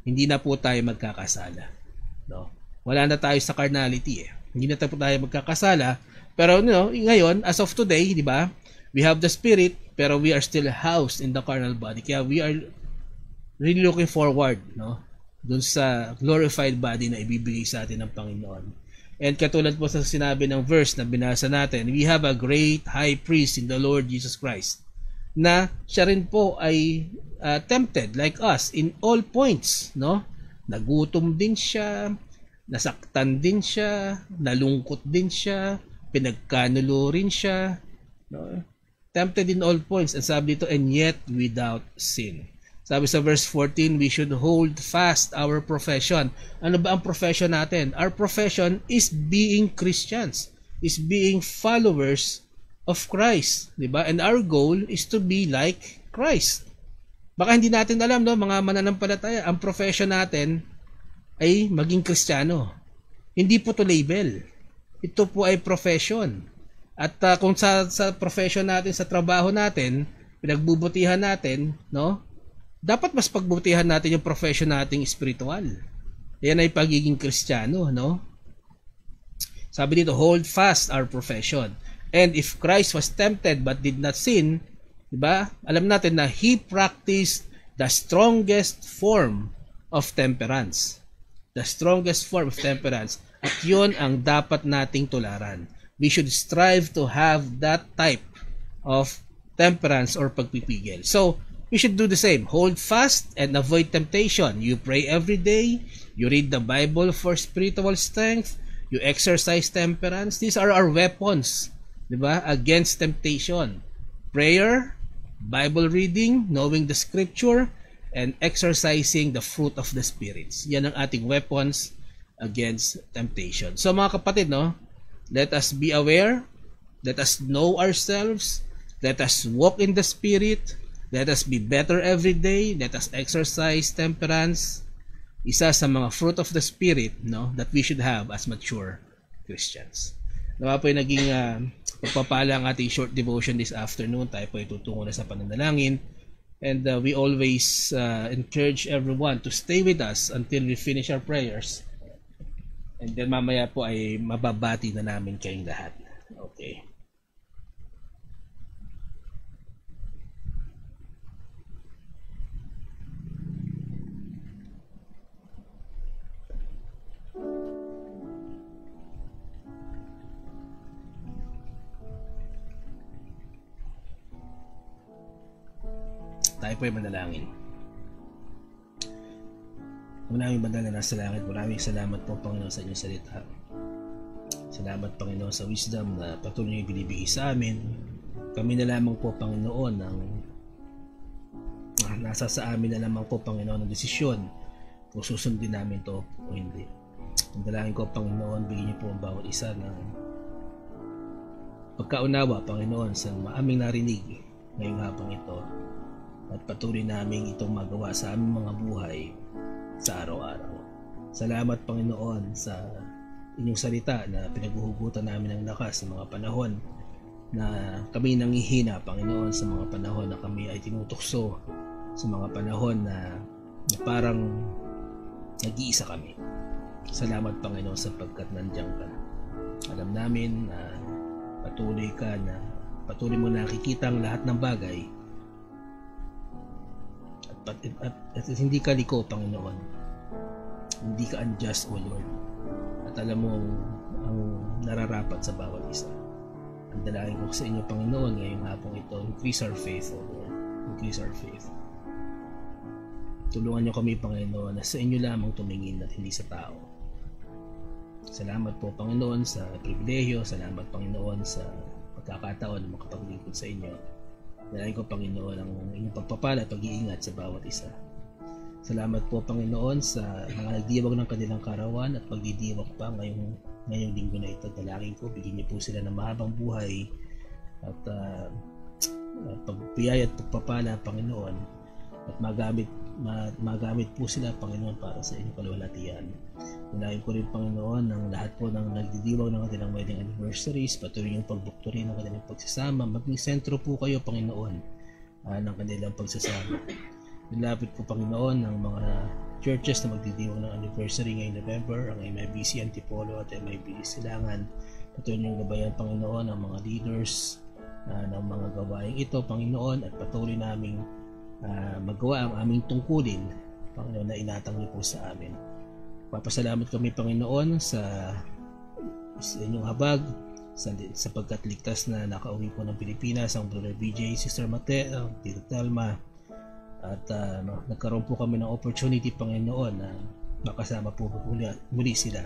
hindi na po tayo magkakasala. No? Wala na tayo sa carnality Hindi na tayo magkakasala. Pero ngayon, as of today, di ba? We have the spirit, pero we are still housed in the carnal body. Kaya we are really looking forward, dun sa glorified body na ibibigay sa atin ng Panginoon. And katulad po sa sinabi ng verse na binasa natin, we have a great high priest in the Lord Jesus Christ na siya rin po ay tempted like us in all points. Nagutom din siya, nasaktan din siya, nalungkot din siya, pinagkanulo rin siya. Tempted in all points. And sabi dito, and yet without sin. Sabi sa verse 14, we should hold fast our profession. Ano ba ang profession natin? Our profession is being Christians, is being followers of Christ. Diba? And our goal is to be like Christ. Baka hindi natin alam, mga mananampalataya, ang profession natin ay maging Kristiyano. Hindi po to label. Ito po ay profession. At kung sa profession natin, sa trabaho natin, pinagbubutihan natin, dapat mas pagbutihan natin yung profession nating spiritual. Yan ay pagiging Kristiyano, Sabi dito, hold fast our profession. And if Christ was tempted but did not sin, diba? Alam natin na He practiced the strongest form of temperance. The strongest form of temperance. At yun ang dapat nating tularan. We should strive to have that type of temperance or pagpipigil. So, we should do the same. Hold fast and avoid temptation. You pray every day. You read the Bible for spiritual strength. You exercise temperance. These are our weapons, diba? Against temptation. Prayer, Bible reading, knowing the scripture, and exercising the fruit of the spirits. Yan ang ating weapons against temptation. So mga kapatid, let us be aware. Let us know ourselves. Let us walk in the Spirit. Let us be better every day. Let us exercise temperance. Isa sa mga fruit of the Spirit that we should have as mature Christians. Nawa po yung naging pagpapala ang ating short devotion this afternoon. Tayo po ay tutungo na sa pananalangin. And we always encourage everyone to stay with us until we finish our prayers. And then mamaya po ay mababati na namin kayong lahat. Okay. Tayo po ay manalangin. Maraming banal na nasa langit, maraming salamat po Panginoon sa inyong salita. Salamat Panginoon sa wisdom na patuloy niyo binibigay sa amin. Kami na lamang po Panginoon ang nasa sa amin na lamang po Panginoon ang desisyon kung susundin namin to o hindi. Ang dalangin ko Panginoon, bigyan niyo po ang bawat isa ng pagkaunawa Panginoon sa aming narinig ngayong hapon ito at patuloy namin itong magawa sa aming mga buhay sa araw-araw. Salamat Panginoon sa inyong salita na pinaghuhugutan namin ng lakas sa mga panahon na kami nanghihina Panginoon, sa mga panahon na kami ay tinutukso, sa mga panahon na parang nag-iisa kami. Salamat Panginoon sapagkat nandiyan ka. Alam namin na patuloy ka, na patuloy mo nakikita ang lahat ng bagay at hindi ka liko Panginoon, hindi ka unjust O Lord, at alam mo ang nararapat sa bawat isa. Ang dalangin ko sa inyo Panginoon ngayong hapong ito, increase our faith O Lord, increase our faith. Tulungan niyo kami Panginoon na sa inyo lamang tumingin at hindi sa tao. Salamat po Panginoon sa pribilehiyo, salamat Panginoon sa pagkakataon na makapaglingkod sa inyo. Dalangin ko Panginoon ang inyong pagpapala at pag-iingat sa bawat isa. Salamat po Panginoon sa mga nagdiwag ng kanilang karawan at pagdidiwag pa ngayong linggo na ito. Dalangin ko, bigyan niyo po sila ng mahabang buhay at pagpiyay at pagpapala Panginoon, at magamit po sila Panginoon para sa inyong kaluwalhatian. Dalangin ko rin Panginoon ng lahat po ng nagdidiwag ng kanilang wedding anniversaries, patuloy yung pagbukturin ng kanilang pagsasama. Maging sentro po kayo Panginoon ng kanilang pagsasama. Nilapit ko Panginoon ng mga churches na magdidiwag ng anniversary ngayong November, ang MIBC Antipolo at MIBC Silangan. Patuloy yung gabayan Panginoon ng mga leaders ng mga gawain ito Panginoon, at patuloy naming magawa ang aming tungkulin Panginoon na inatang niyo po sa amin. Papasalamat kami Panginoon sa inyong habag sapagkat ligtas na nakauwi po ng Pilipinas ang Brother BJ, Sister Mate, Tito Telma, at nagkaroon po kami ng opportunity Panginoon na makasama po muli sila.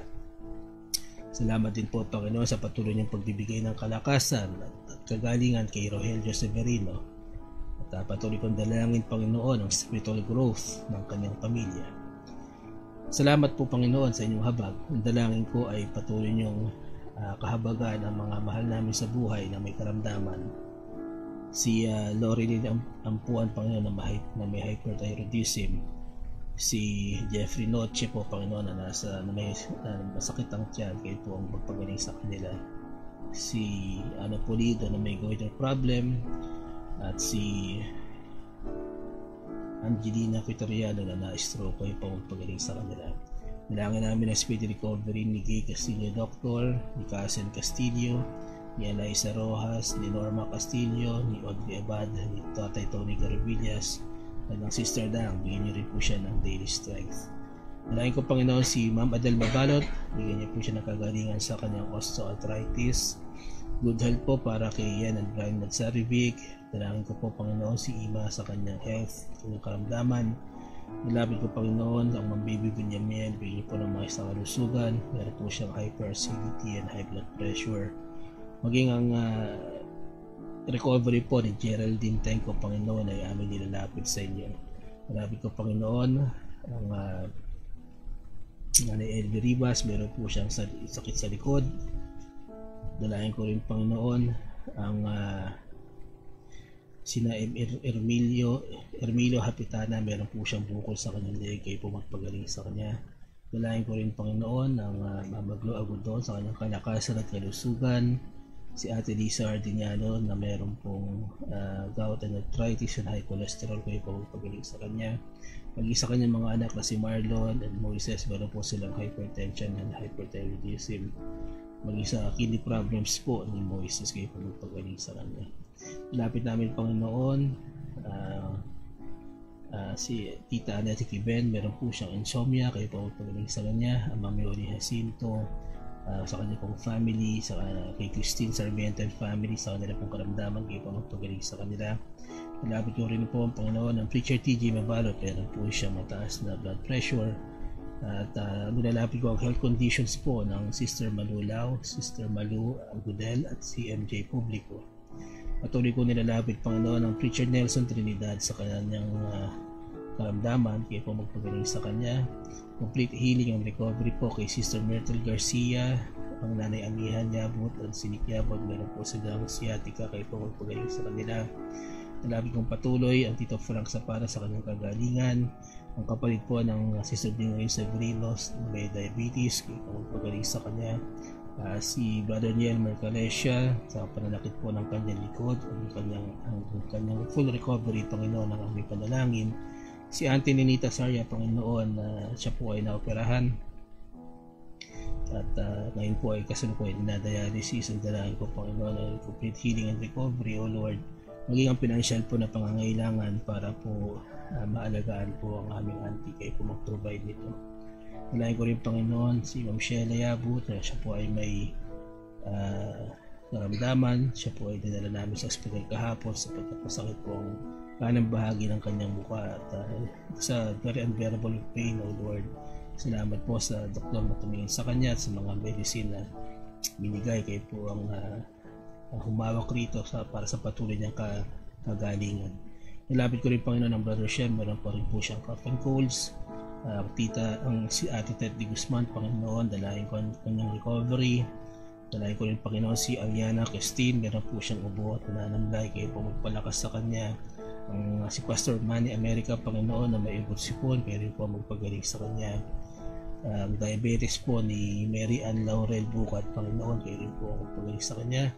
Salamat din po Panginoon sa patuloy niyong pagbibigay ng kalakasan at kagalingan kay Rogelio Severino, at patuloy kong dalangin Panginoon ang spiritual growth ng kanyang pamilya. Salamat po Panginoon sa inyong habag. Ang dalangin ko ay patuloy niyong kahabagan ang mga mahal namin sa buhay na may karamdaman. Si Loreline Ampuan Panginoon na may hyperthyroidism. Si Jeffrey Noche po Panginoon na may masakit ang tiyan, kayo po ang magpagaling sa kanila. Si Ana Pulido na may goiter problem, at si Angelina Vitoriano na na-stroke, kayo po magpagaling sa kanila. Dalangin namin ang speedy recovery ni Gay Castillo Doctor, ni Casen Castillo, ni Eliza Rojas, ni Norma Castillo, ni Audrey Abad, ni Tatay Tony Garavillas, at ng Sister Dang. Bigyan niyo rin po siya ng daily strength. Dalangin ko Panginoon si Ma'am Adel Mabalot, bigyan niyo po siya ng kagalingan sa kanyang osteoarthritis. Good health po para kay Ian and Brian Magsarivic. Dalangin ko po Panginoon si Ima sa kanyang health, kanyang karamdaman. Nilapit ko Panginoon ang mga baby Benjamin, bigyan po ng mga isang kalusugan. Meron po siyang hyperacidity and high blood pressure. Maging ang recovery po ni Geraldine Tenko Panginoon ay aming nilalapit sa inyo. Nilapit ko Panginoon ang Nanay Elvie Rivas, meron po siyang sakit sa likod. Dalangin ko rin Panginoon ang sina Ermilio Hapitana, meron po siyang bukol sa kanyang leg, kayo po magpagaling sa kanya. Dalangin ko rin Panginoon ang Mama Glo Agudon sa kanyang kalakasan at kalusugan. Si Ate Lisa Ardiñano na meron pong gout and arthritis and high cholesterol, kayo po magpagaling sa kanya. Mag-isa kanyang mga anak na si Marlon and Moises, meron po silang hypertension and hyperthyroidism. Mag-isa kidney problems po ni Moises, kayo po magpagaling sa kanya. Lapit namin Panginoon si Tita Annette Kiben, meron po siyang insomnia, kayo po magpagaling sa kanya. Mami Oli Jacinto, sa kanya pong family, kay Christine Sarmiento and family, sa kanila pong karamdaman, kayo po magpagaling sa kanila. Nilapit ko rin po ang Panginoon ng Preacher TJ Mabalot, meron po siya mataas na blood pressure. At nilalapit ko ang health conditions po ng Sister Malu Lao, Sister Malu Agudel at si MJ Publico. Patuloy ko nilalapit Panginoon ang Preacher Nelson Trinidad sa kanyang karamdaman, kaya po magpagaling sa kanya. Complete healing and recovery po kay Sister Myrtle Garcia, ang Nanay Amihan Yabut at Sinik Yabut, meron po silang sciatica, kaya po magpagaling sa kanila. Nalapit kong patuloy ang Tito Frank Sapara sa kanyang kagalingan, ang kapalit po ng Sister Bingayon Severinos na may diabetes, kaya po magpagaling sa kanya. Si Brother Niel Mercalesia sa pananakit po ng kanyang likod, ang kanyang full recovery, Panginoon, ang aming panalangin. Si Auntie Ninita Sarya, Panginoon, siya po ay naoperahan at ngayon po ay kasalukuyan dinadialysis. Ang dalangin ko, Panginoon, ay complete healing and recovery, O Lord. Maging ang financial po na pangangailangan para po maalagaan po ang aming auntie, kayo po mag-provide nito. Nalain ko rin, Panginoon, si Ma'am Sheila Yabut, siya po ay may naramdaman. Siya po ay dinala namin sa ospital kahapon sapagkat masakit po ang kanang bahagi ng kanyang mukha at sa very unbearable pain, O Lord. Salamat po sa doktor na tumingin sa kanya at sa mga medicine na binigay, kayo po ang humawak rito para sa patuloy niyang kagalingan. Nilapit ko rin, Panginoon, ang Brother Shem, meron pa rin po siyang cough and colds. Si Ate Teddy Guzman, Panginoon, dalahin ko ang kanyang recovery. Dalahin ko rin, Panginoon, si Aliana Christine, meron po siyang ubo at nananamlay, kayo po magpalakas sa kanya. Si Pastor Manny America, Panginoon, na may ugot sipon, kayo rin po magpagaling sa kanya. Diabetes po ni Mary Ann Laurel Bukat, Panginoon, kayo rin po magpagaling sa kanya.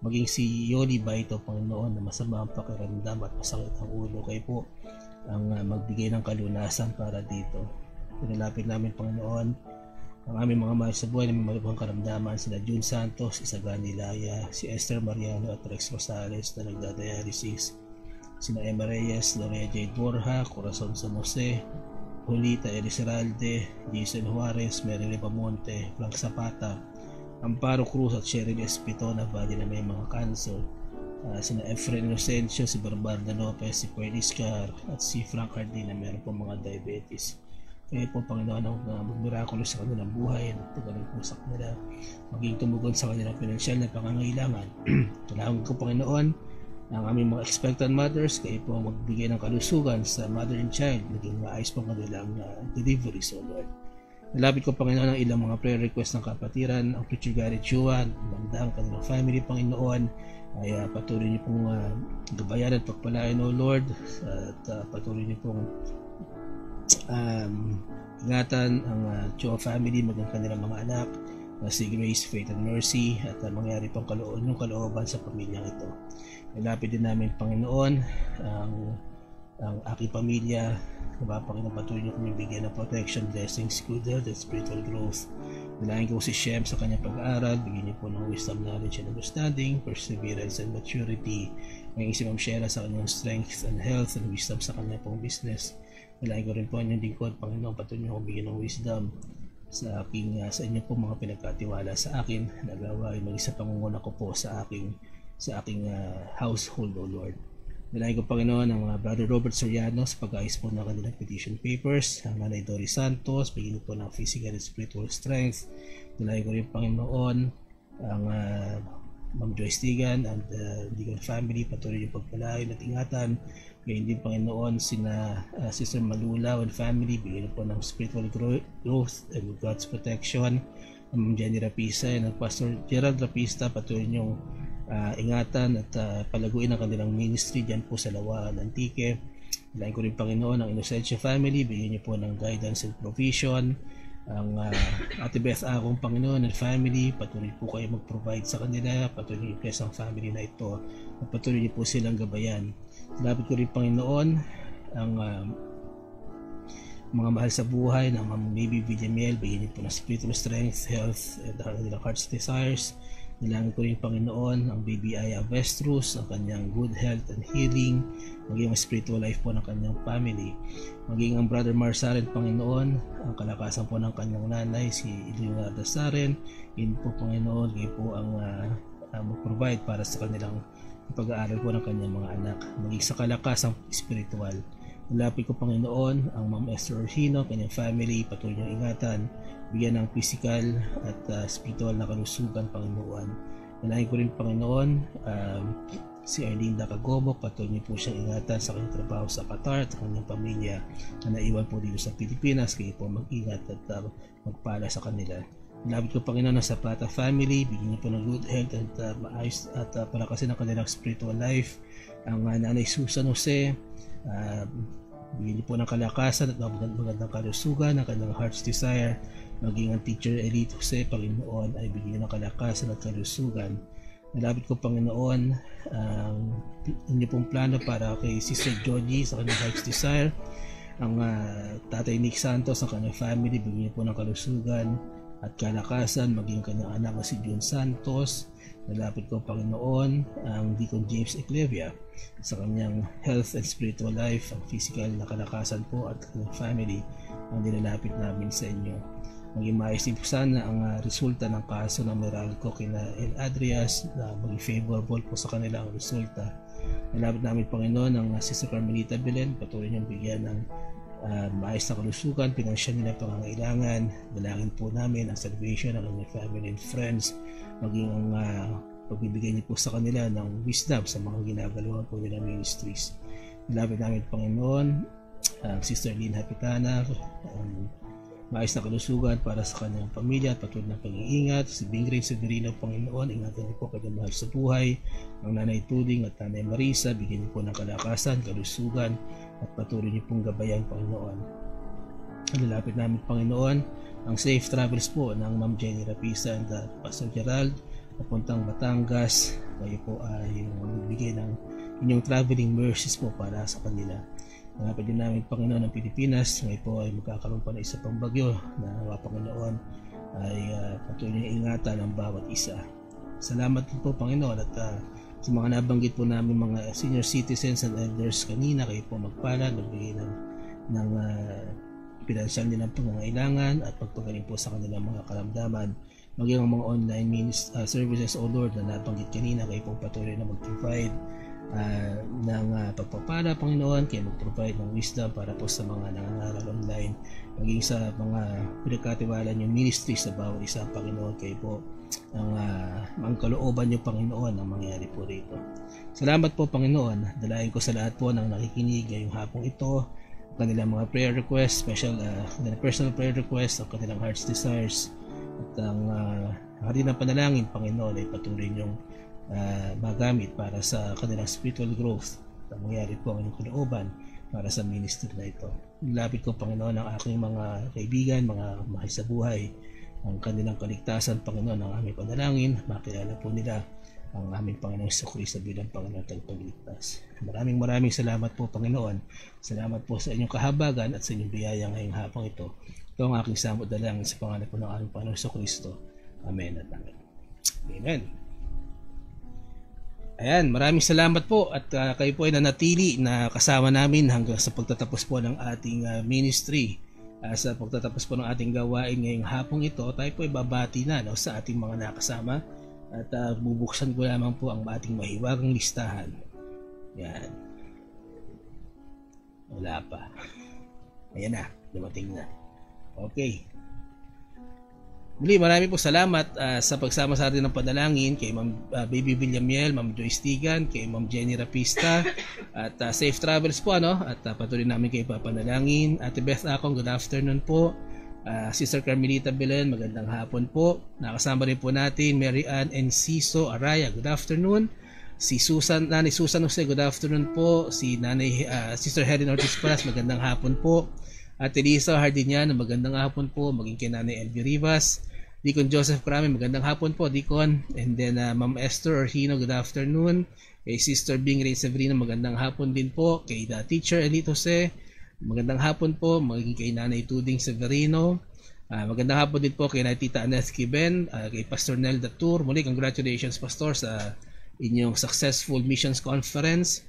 Maging si Yoli Baito, Panginoon, na masama ang pakiramdam at masakit ang ulo, kayo po ang magbigay ng kalunasan para dito. Pinalapit namin, Panginoon, ang aming mga mahal sa buhay na may malubhang karamdaman, sila June Santos, Isagani Laya, si Esther Mariano at Rex Rosales na nagdadialysis, sina Emma Reyes, Lorea Jade Borja, Corazon San Jose, Julita Elizaralde, Jason Juarez, Merily Pamonte, Frank Zapata, Amparo Cruz at Cheryl Espito na bali na may mga cancer. Sina Efren Inocencio, si Barbarda Lopez, si Perlis Car at si Frank Hardy na meron po mga diabetes. Kaya po, Panginoon, ang magmirakulo sa kanilang buhay, nagpagaling po sa kanila, maging tumugon sa kanilang pinansyal na pangangailangan. Kailangan ko, Panginoon, ang aming mga expectant mothers, kayo po magbigay ng kalusugan sa mother and child, maging maayos po kanilang delivery, so Lord. Nalapit ko, Panginoon, ang ilang mga prayer request ng kapatiran, ang Preacher Gary Chua, ang kanilang family, Panginoon, ay patuloy niyo pong gabayan at pagpalain, O Lord, at patuloy niyo pong ingatan ang Chua family, maging kanilang mga anak, si Grace, Faith and Mercy, at mangyari pong kalooban sa pamilyang ito. Nilapit din namin, Panginoon, ang aking pamilya, Panginoon, patuloy niyo kami bigyan ng protection, blessings, good health, and spiritual growth. Nilayan ko si Shem sa kanyang pag-aaral, bigyan niyo po ng wisdom, knowledge, and understanding, perseverance, and maturity. Ngayon si Ma'am Sheila sa kanyang strength and health and wisdom sa kanyang pong business. Nilayan ko rin po ang inyong lingkod, Panginoon, patuloy niyo kong bigyan ng wisdom sa inyo po mga pinagkatiwala sa akin. Nagawa ay mag-isa pangunguna ko po sa aking household, O Lord. Nilayan ko, Panginoon, ang Brother Robert Soriano sa pag-ayos po ng kanilang petition papers, ang Nanay Doris Santos, bigyan po ng physical and spiritual strength. Nilayan ko rin, Panginoon, ang Ma'am Joyce Tigan and Tigan family, patuloy yung pagpalain at ingatan. Ngayon din, Panginoon, sina Sister Malula and family, bigyan po ng spiritual growth and God's protection. Ma'am Jenny Rapisa and Pastor Gerald Rapista, patuloy yung ingatan at palaguin ang kanilang ministry dyan po sa Lawaan, Antique. Nilayan ko rin, Panginoon, ang Inocentia family, bigyan niyo po ng guidance and provision. Ang Ate Beth Akong, Panginoon, and family, patuloy po kayo mag-provide sa kanila, patuloy i-bless ang family na ito, at patuloy niyo po silang gabayan. Lapit ko rin, Panginoon, ang mga mahal sa buhay ng Ma'am Baby Villamiel, bigyan niyo po ng spiritual strength, health, and kanilang heart's desires. Nilangin ko rin, Panginoon, ang baby Aya Avestruz, ang kanyang good health and healing, maging ang spiritual life po ng kanyang family. Maging ang Brother Marsaren, Panginoon, ang kalakasan po ng kanyang nanay, si Leonardo Saren. Yun po, Panginoon, kayo po ang mag-provide para sa kanilang pag-aaral po ng kanyang mga anak, maging sa kalakasang espiritual. Nilapit ko, Panginoon, ang Ma'am Esther Orhino, kanyang family, patuloy niyong ingatan, bigyan ng physical at spiritual na kalusugan, Panginoon. Nalahin ko rin, Panginoon, si Erlinda Cagobok, patuloy niyo po siyang ingatan sa kanyang trabaho sa Qatar at kanyang pamilya na naiwan po dito sa Pilipinas. Kayo po mag-ingat at magpala sa kanila. Nilapit ko, Panginoon, sa Plata family, bigyan niyo po ng good health at maayos at palakasin ng kanilang spiritual life. Ang Nanay Susan Jose, bigyan niyo po ng kalakasan at magandang kalusugan ng kanyang heart's desire. Maging ang Teacher Elite Jose, Panginoon, ay bigyan ng kalakasan at kalusugan. Nalapit ko, Panginoon, inyo pong plano para kay Sister Georgie sa kanyang heart's desire. Ang Tatay Nick Santos, ang kanyang family, bigyan niyo po ng kalusugan at kalakasan, maging kanyang anak na si June Santos. Nalapit ko, Panginoon, ang Deacon James Eclevia sa kanyang health and spiritual life, ang physical na kalakasan po at kanyang family ang nilalapit namin sa inyo. Maging maayos din po sana ang resulta ng kaso ng Meralco kina El Adrias, na maging favorable po sa kanila ang resulta. Nalapit namin, Panginoon, ang Sister Carmelita Belen, patuloy niyong bigyan ng maayos na kalusugan, pinansyal nila pangangailangan. Dalangin po namin ang salvation ng kanyang family and friends, maging ang pagbibigay niyo po sa kanila ng wisdom sa mga ginagawa po nilang ministries. Nalapit namin, Panginoon, ang Sister Lynn Hapitana, maayos na kalusugan para sa kanyang pamilya at patuloy na pag-iingat. Si Bingrin Severino, Panginoon, ingatan niyo po kanyang mahal sa buhay. Ang Nanay Tuding at Nanay Marisa, bigyan niyo po ng kalakasan, kalusugan at patuloy niyo pong gabayan, Panginoon. Nilapit namin, Panginoon, ang safe travels po ng Ma'am Jenny Rapisa and Pastor Gerald papuntang Batangas. Kayo po ay magbigay ng inyong traveling mercies po para sa kanila. Nalapit din namin, Panginoon, ng Pilipinas. Ngayon po ay magkakaroon pa ng isa pang bagyo na Panginoon ay patuloy niyo ingatan ang bawat isa. Salamat po, Panginoon, at sa mga nabanggit po namin mga senior citizens and elders kanina, kayo po magpala, nagbigay ng pinansyal nilang pangangailangan at pagpagaling po sa kanilang mga karamdaman. Maging ang mga online services, O Lord, na nabanggit kanina, kayo po patuloy na mag-provide ng pagpapala, Panginoon, kaya mag-provide ng wisdom para po sa mga nangangaral online, maging sa mga pinagkatiwala niyong ministry sa bawat isa, Panginoon. Kayo po ang kalooban niyo, Panginoon, ang mangyari po rito. Salamat po, Panginoon. Dalayan ko sa lahat po ng nakikinig ngayong hapong ito, kanilang mga prayer requests, special personal prayer requests, ang kanilang heart's desires, at ang kanilang panalangin, Panginoon, ay patuloy niyong magamit para sa kanilang spiritual growth. Ang mangyari po ang inyong kalooban para sa ministry na ito. Nilapit ko, Panginoon, ang aking mga kaibigan, mga mahal sa buhay, ang kanilang kaligtasan, Panginoon, ang aming panalangin, makilala po nila ang aming Panginoong Jesucristo bilang Panginoon at Tagapagligtas. Maraming salamat po, Panginoon. Salamat po sa inyong kahabagan at sa inyong biyaya ngayong hapong ito. Ito ang aking samot dalangin sa pangalan po ng aming Panginoong Jesucristo. Amen at amen. Amen. Ayan, maraming salamat po at kayo po ay nanatili na kasama namin hanggang sa pagtatapos po ng ating ministry. Sa pagtatapos po ng ating gawain ngayong hapong ito, tayo po ay babati na sa ating mga nakasama at bubuksan ko lamang po ang ating mahiwagang listahan. Yan. Wala pa. Ayan na, dumating na. Okay. Muli, marami po salamat sa pagsama sa atin ng panalangin kay Ma'am Baby Villamiel, Ma'am Joyce Tigan, kay Ma'am Jenny Rapista, at safe travels po, at patuloy namin kayo papanalangin. Ate Beth Akong, good afternoon po. Sister Carmelita Belen, magandang hapon po. Nakasama rin po natin Mary Ann Enciso Araya, good afternoon. Si Nanay Susan Jose, good afternoon po. Si Nanay Sister Helen Ortiz Paz, magandang hapon po. At Elisa Hardinian, magandang hapon po. Maging kay Nanay Elvie Rivas. Deacon Joseph Crame, magandang hapon po, Deacon. And then Ma'am Esther Orhino, good afternoon. Kay Sister Bingray Severino, magandang hapon din po. Kay Teacher Elite Jose, magandang hapon po. Maging kay Nanay Tuding Severino. Magandang hapon din po kay Tita Anes Kiben, kay Pastor Nelda Tour. Muli, congratulations, Pastor, sa inyong successful missions conference.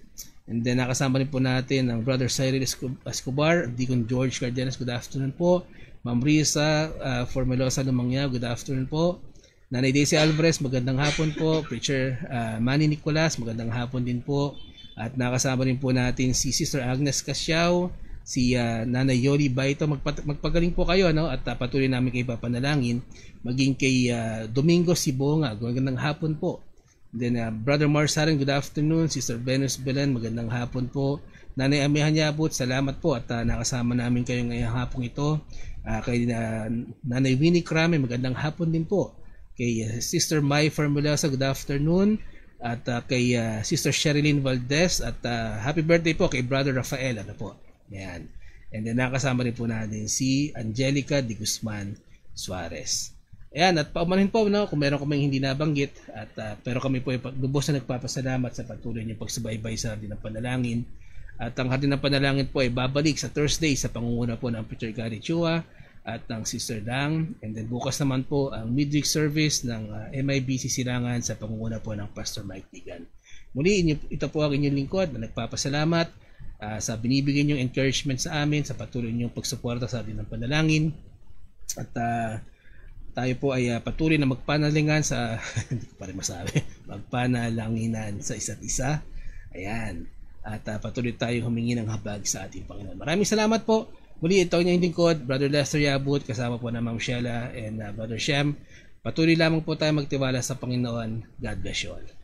And then nakasama rin po natin ang Brother Cyril Escobar, Deacon George Cardenas, good afternoon po. Ma'am Risa Formelosa Lumangya, good afternoon po. Nanay Daisy Alvarez, magandang hapon po. Preacher Manny Nicolas, magandang hapon din po. At nakasama rin po natin si Sister Agnes Casyao, si Nanay Yoli Baito. Magpagaling po kayo, no? At patuloy namin kayo papanalangin. Maging kay Domingo Sibonga, magandang hapon po. Then Brother Marsaran, good afternoon. Sister Venus Belen, magandang hapon po. Nanay Amihan Yabut, salamat po at nakasama namin kayo ngayong hapong ito. Kay Nanay Winnie Crame, magandang hapon din po. Kay Sister Mai Formulosa, good afternoon. At kay Sister Sherilyn Valdez at happy birthday po kay Brother Rafael. Ano po? Yan. And then nakasama rin po natin si Angelica de Guzman Suarez. Ayan, at paumanhin po, no, kung meron kaming hindi nabanggit, at, pero kami po ay lubos na nagpapasalamat sa patuloy niyong pagsubaybay sa Hardin ng Panalangin. At ang Hardin ng Panalangin po ay babalik sa Thursday sa pangunguna po ng Preacher Gary Chua at ng Sister Dang. And then bukas naman po ang midweek service ng MIBC Silangan sa pangunguna po ng Pastor Mike Tigan. Muli, ito po ang inyong lingkod na nagpapasalamat sa binibigay niyong encouragement sa amin, sa patuloy niyong pagsuporta sa Hardin ng Panalangin. At tayo po ay patuloy na magpanalingan sa hindi ko pa rin masabi, magpanalanginan sa isa't isa. Ayan. At patuloy tayo humingi ng habag sa ating Panginoon. Maraming salamat po. Muli ito ang inyong lingkod, Brother Lester Yabut, kasama po na Ma'am Sheila and Brother Shem. Patuloy lamang po tayo magtiwala sa Panginoon. God bless you all.